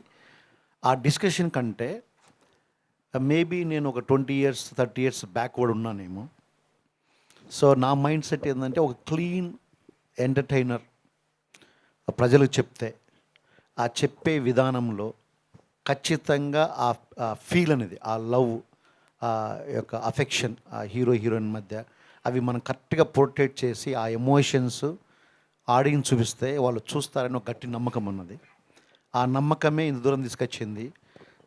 ఆ డిస్కషన్ కంటే మేబీ నేను ఒక 20 years 30 years బ్యాక్వర్డ్ ఉన్నానేమో. సో నా మైండ్ సెట్ ఏంటంటే ఒక క్లీన్ ఎంటర్టైనర్ ప్రజలకు చెప్తే ఆ చెప్పే విధానంలో ఖచ్చితంగా ఆ ఫీల్ అనేది, ఆ లవ్, ఆ యొక్క అఫెక్షన్ ఆ హీరో హీరోయిన్ మధ్య అవి మనం కరెక్ట్గా పోర్ట్రేట్ చేసి ఆ ఎమోషన్స్ ఆడియన్స్ చూపిస్తే వాళ్ళు చూస్తారని ఒక గట్టి నమ్మకం ఉన్నది. ఆ నమ్మకమే ఇంత దూరం తీసుకొచ్చింది.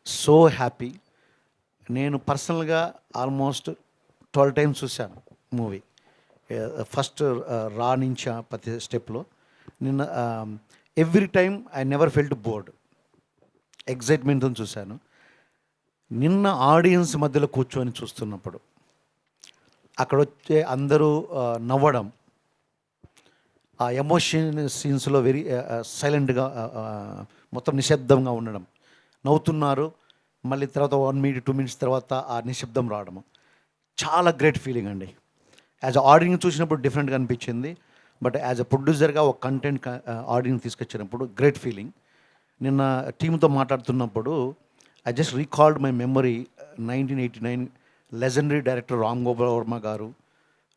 So happy. నేను పర్సనల్గా ఆల్మోస్ట్ 12 టైమ్స్ చూశాను మూవీ. ఫస్ట్ రా నుంచి ప్రతి స్టెప్లో నిన్న every time I never felt bored, ఎగ్జైట్మెంట్తో చూశాను. నిన్న ఆడియన్స్ మధ్యలో కూర్చొని చూస్తున్నప్పుడు అక్కడ వచ్చే అందరూ నవ్వడం, ఆ ఎమోషన్ సీన్స్లో వెరీ సైలెంట్గా మొత్తం నిశ్శబ్దంగా ఉండడం, నవ్వుతున్నారు, మళ్ళీ తర్వాత 1 minute 2 minutes తర్వాత ఆ నిశ్శబ్దం రావడము చాలా గ్రేట్ ఫీలింగ్ అండి. యాజ్ అ ఆడియన్స్ చూసినప్పుడు డిఫరెంట్గా అనిపించింది, బట్ యాజ్ అ ప్రొడ్యూసర్గా ఒక కంటెంట్ ఆడియన్స్ తీసుకొచ్చినప్పుడు గ్రేట్ ఫీలింగ్. నిన్న టీంతో మాట్లాడుతున్నప్పుడు I just recalled my memory 1989 legendary director Ram Gopal Varma గారు,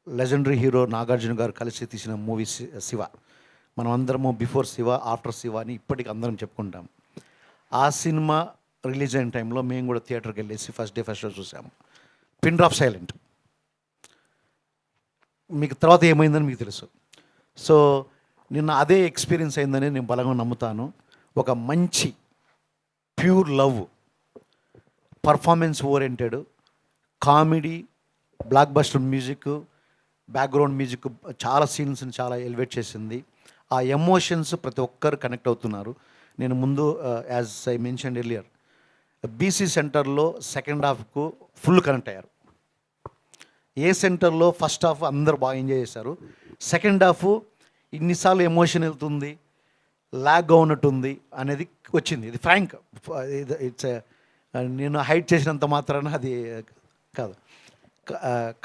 లెజెండరీ హీరో నాగార్జున గారు కలిసి తీసిన మూవీ శివ. మనం అందరము బిఫోర్ శివ ఆఫ్టర్ శివ అని ఇప్పటికి అందరం చెప్పుకుంటాం. ఆ సినిమా రిలీజ్ అయిన టైంలో మేము కూడా థియేటర్కి వెళ్ళేసి ఫస్ట్ షో చూసాము. Pin drop silent. మీకు తర్వాత ఏమైందని మీకు తెలుసు. సో నిన్న అదే ఎక్స్పీరియన్స్ అయిందని నేను బలంగా నమ్ముతాను. ఒక మంచి pure love, performance oriented, comedy, block buster music, background music చాలా సీన్స్ని చాలా ఎలివేట్ చేసింది. ఆ ఎమోషన్స్ ప్రతి ఒక్కరు కనెక్ట్ అవుతున్నారు. నేను ముందు as I mention earlier BC సెంటర్లో సెకండ్ హాఫ్కు ఫుల్ కనెక్ట్ అయ్యారు. ఏ సెంటర్లో ఫస్ట్ హాఫ్ అందరూ బాగా ఎంజాయ్ చేశారు. సెకండ్ హాఫ్ ఇన్నిసార్లు ఎమోషన్ వెళ్తుంది, లాగ్గా ఉన్నట్టుంది అనేది వచ్చింది. ఇది ఫ్రాంక్, ఇట్స్ నేను హైట్ చేసినంత మాత్రాన అది కాదు,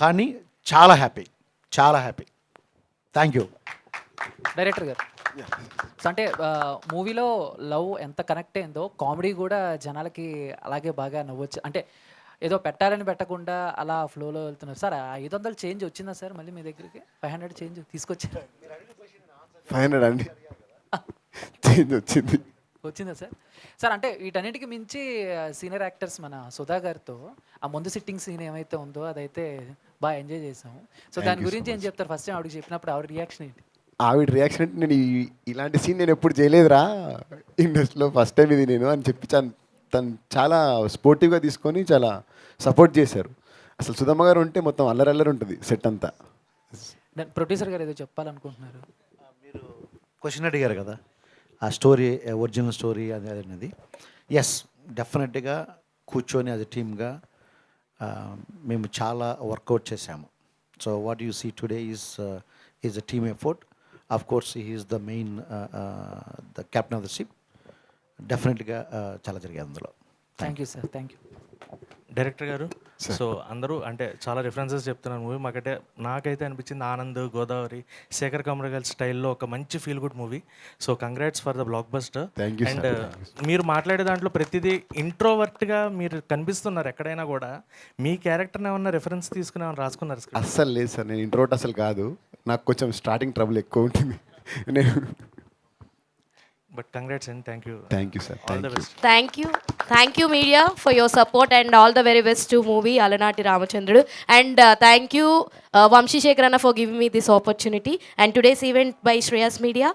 కానీ చాలా హ్యాపీ, చాలా హ్యాపీ. థ్యాంక్ యూ డైరెక్టర్ గారు. సో అంటే మూవీలో లవ్ ఎంత కనెక్ట్ అయిందో కామెడీ కూడా జనాలకి అలాగే బాగా నవ్వచ్చు. అంటే ఏదో పెట్టాలని పెట్టకుండా అలా ఫ్లోలో వెళ్తున్నారు సార్. 500 చేంజ్ వచ్చిందా సార్ మళ్ళీ మీ దగ్గరికి? 500 చేంజ్ తీసుకొచ్చారు? 500 అండి చేంజ్ వచ్చింది. వచ్చిందా సార్? సార్ అంటే వీటన్నిటికి మించి సీనియర్ యాక్టర్స్ మన సుధా గారితో ఆ ముందు సిట్టింగ్ సీన్ ఏమైతే ఉందో అదైతే బాగా ఎంజాయ్ చేసాము. సో దాని గురించి ఏం చెప్తారు? ఫస్ట్ టైం ఆవిడకి చెప్పినప్పుడు ఆవిడ రియాక్షన్ ఏంటి? ఆవిడ రియాక్షన్ అంటే నేను ఇలాంటి సీన్ నేను ఎప్పుడు చేయలేదురా ఇండస్ట్రీలో, ఫస్ట్ టైం ఇది నేను అని చెప్పి తను చాలా స్పోర్టివ్గా తీసుకొని చాలా సపోర్ట్ చేశారు. అసలు సుధమ్మ గారు ఉంటే మొత్తం అల్లరల్లరి ఉంటుంది సెట్ అంతా. ప్రొడ్యూసర్ గారు ఏదో చెప్పాలనుకుంటున్నారు. మీరు క్వశ్చన్ అడిగారు కదా, ఆ స్టోరీ ఒరిజినల్ స్టోరీ అనేది. ఎస్, డెఫినెట్గా కూర్చొని యాజ్ ఎ టీమ్గా మేము చాలా వర్కౌట్ చేశాము. So what you see today is a team effort. Of course he is the main the captain of the ship. డెఫినెట్గా చాలా జరిగాయి అందులో. Thank you sir. Thank you director గారు. సో అందరూ అంటే చాలా రిఫరెన్సెస్ చెప్తున్నారు మూవీ. నాకైతే అనిపించింది ఆనంద్, గోదావరి, శేఖర్ కమరగల్ స్టైల్లో ఒక మంచి feel good movie. So congrats for the block buster. And మీరు మాట్లాడే దాంట్లో ప్రతిదీ ఇంట్రోవర్ట్గా మీరు కనిపిస్తున్నారు. ఎక్కడైనా కూడా మీ క్యారెక్టర్ని ఏమన్నా రిఫరెన్స్ తీసుకుని ఏమన్నా రాసుకున్నారు? అస్సలు లేదు సార్, నేను ఇంట్రోవర్ట్ అసలు కాదు. నాకు కొంచెం స్టార్టింగ్ ట్రబుల్ ఎక్కువ ఉంటుంది. నేను but congrats and thank you. Thank you sir. All the best. Thank you media for your support and all the very best to movie Alanati Ramachandrudu. And thank you Vamshi Shekharana for giving me this opportunity. And today's event by Shreyas Media.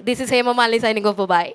This is Hema Malini signing off. Bye.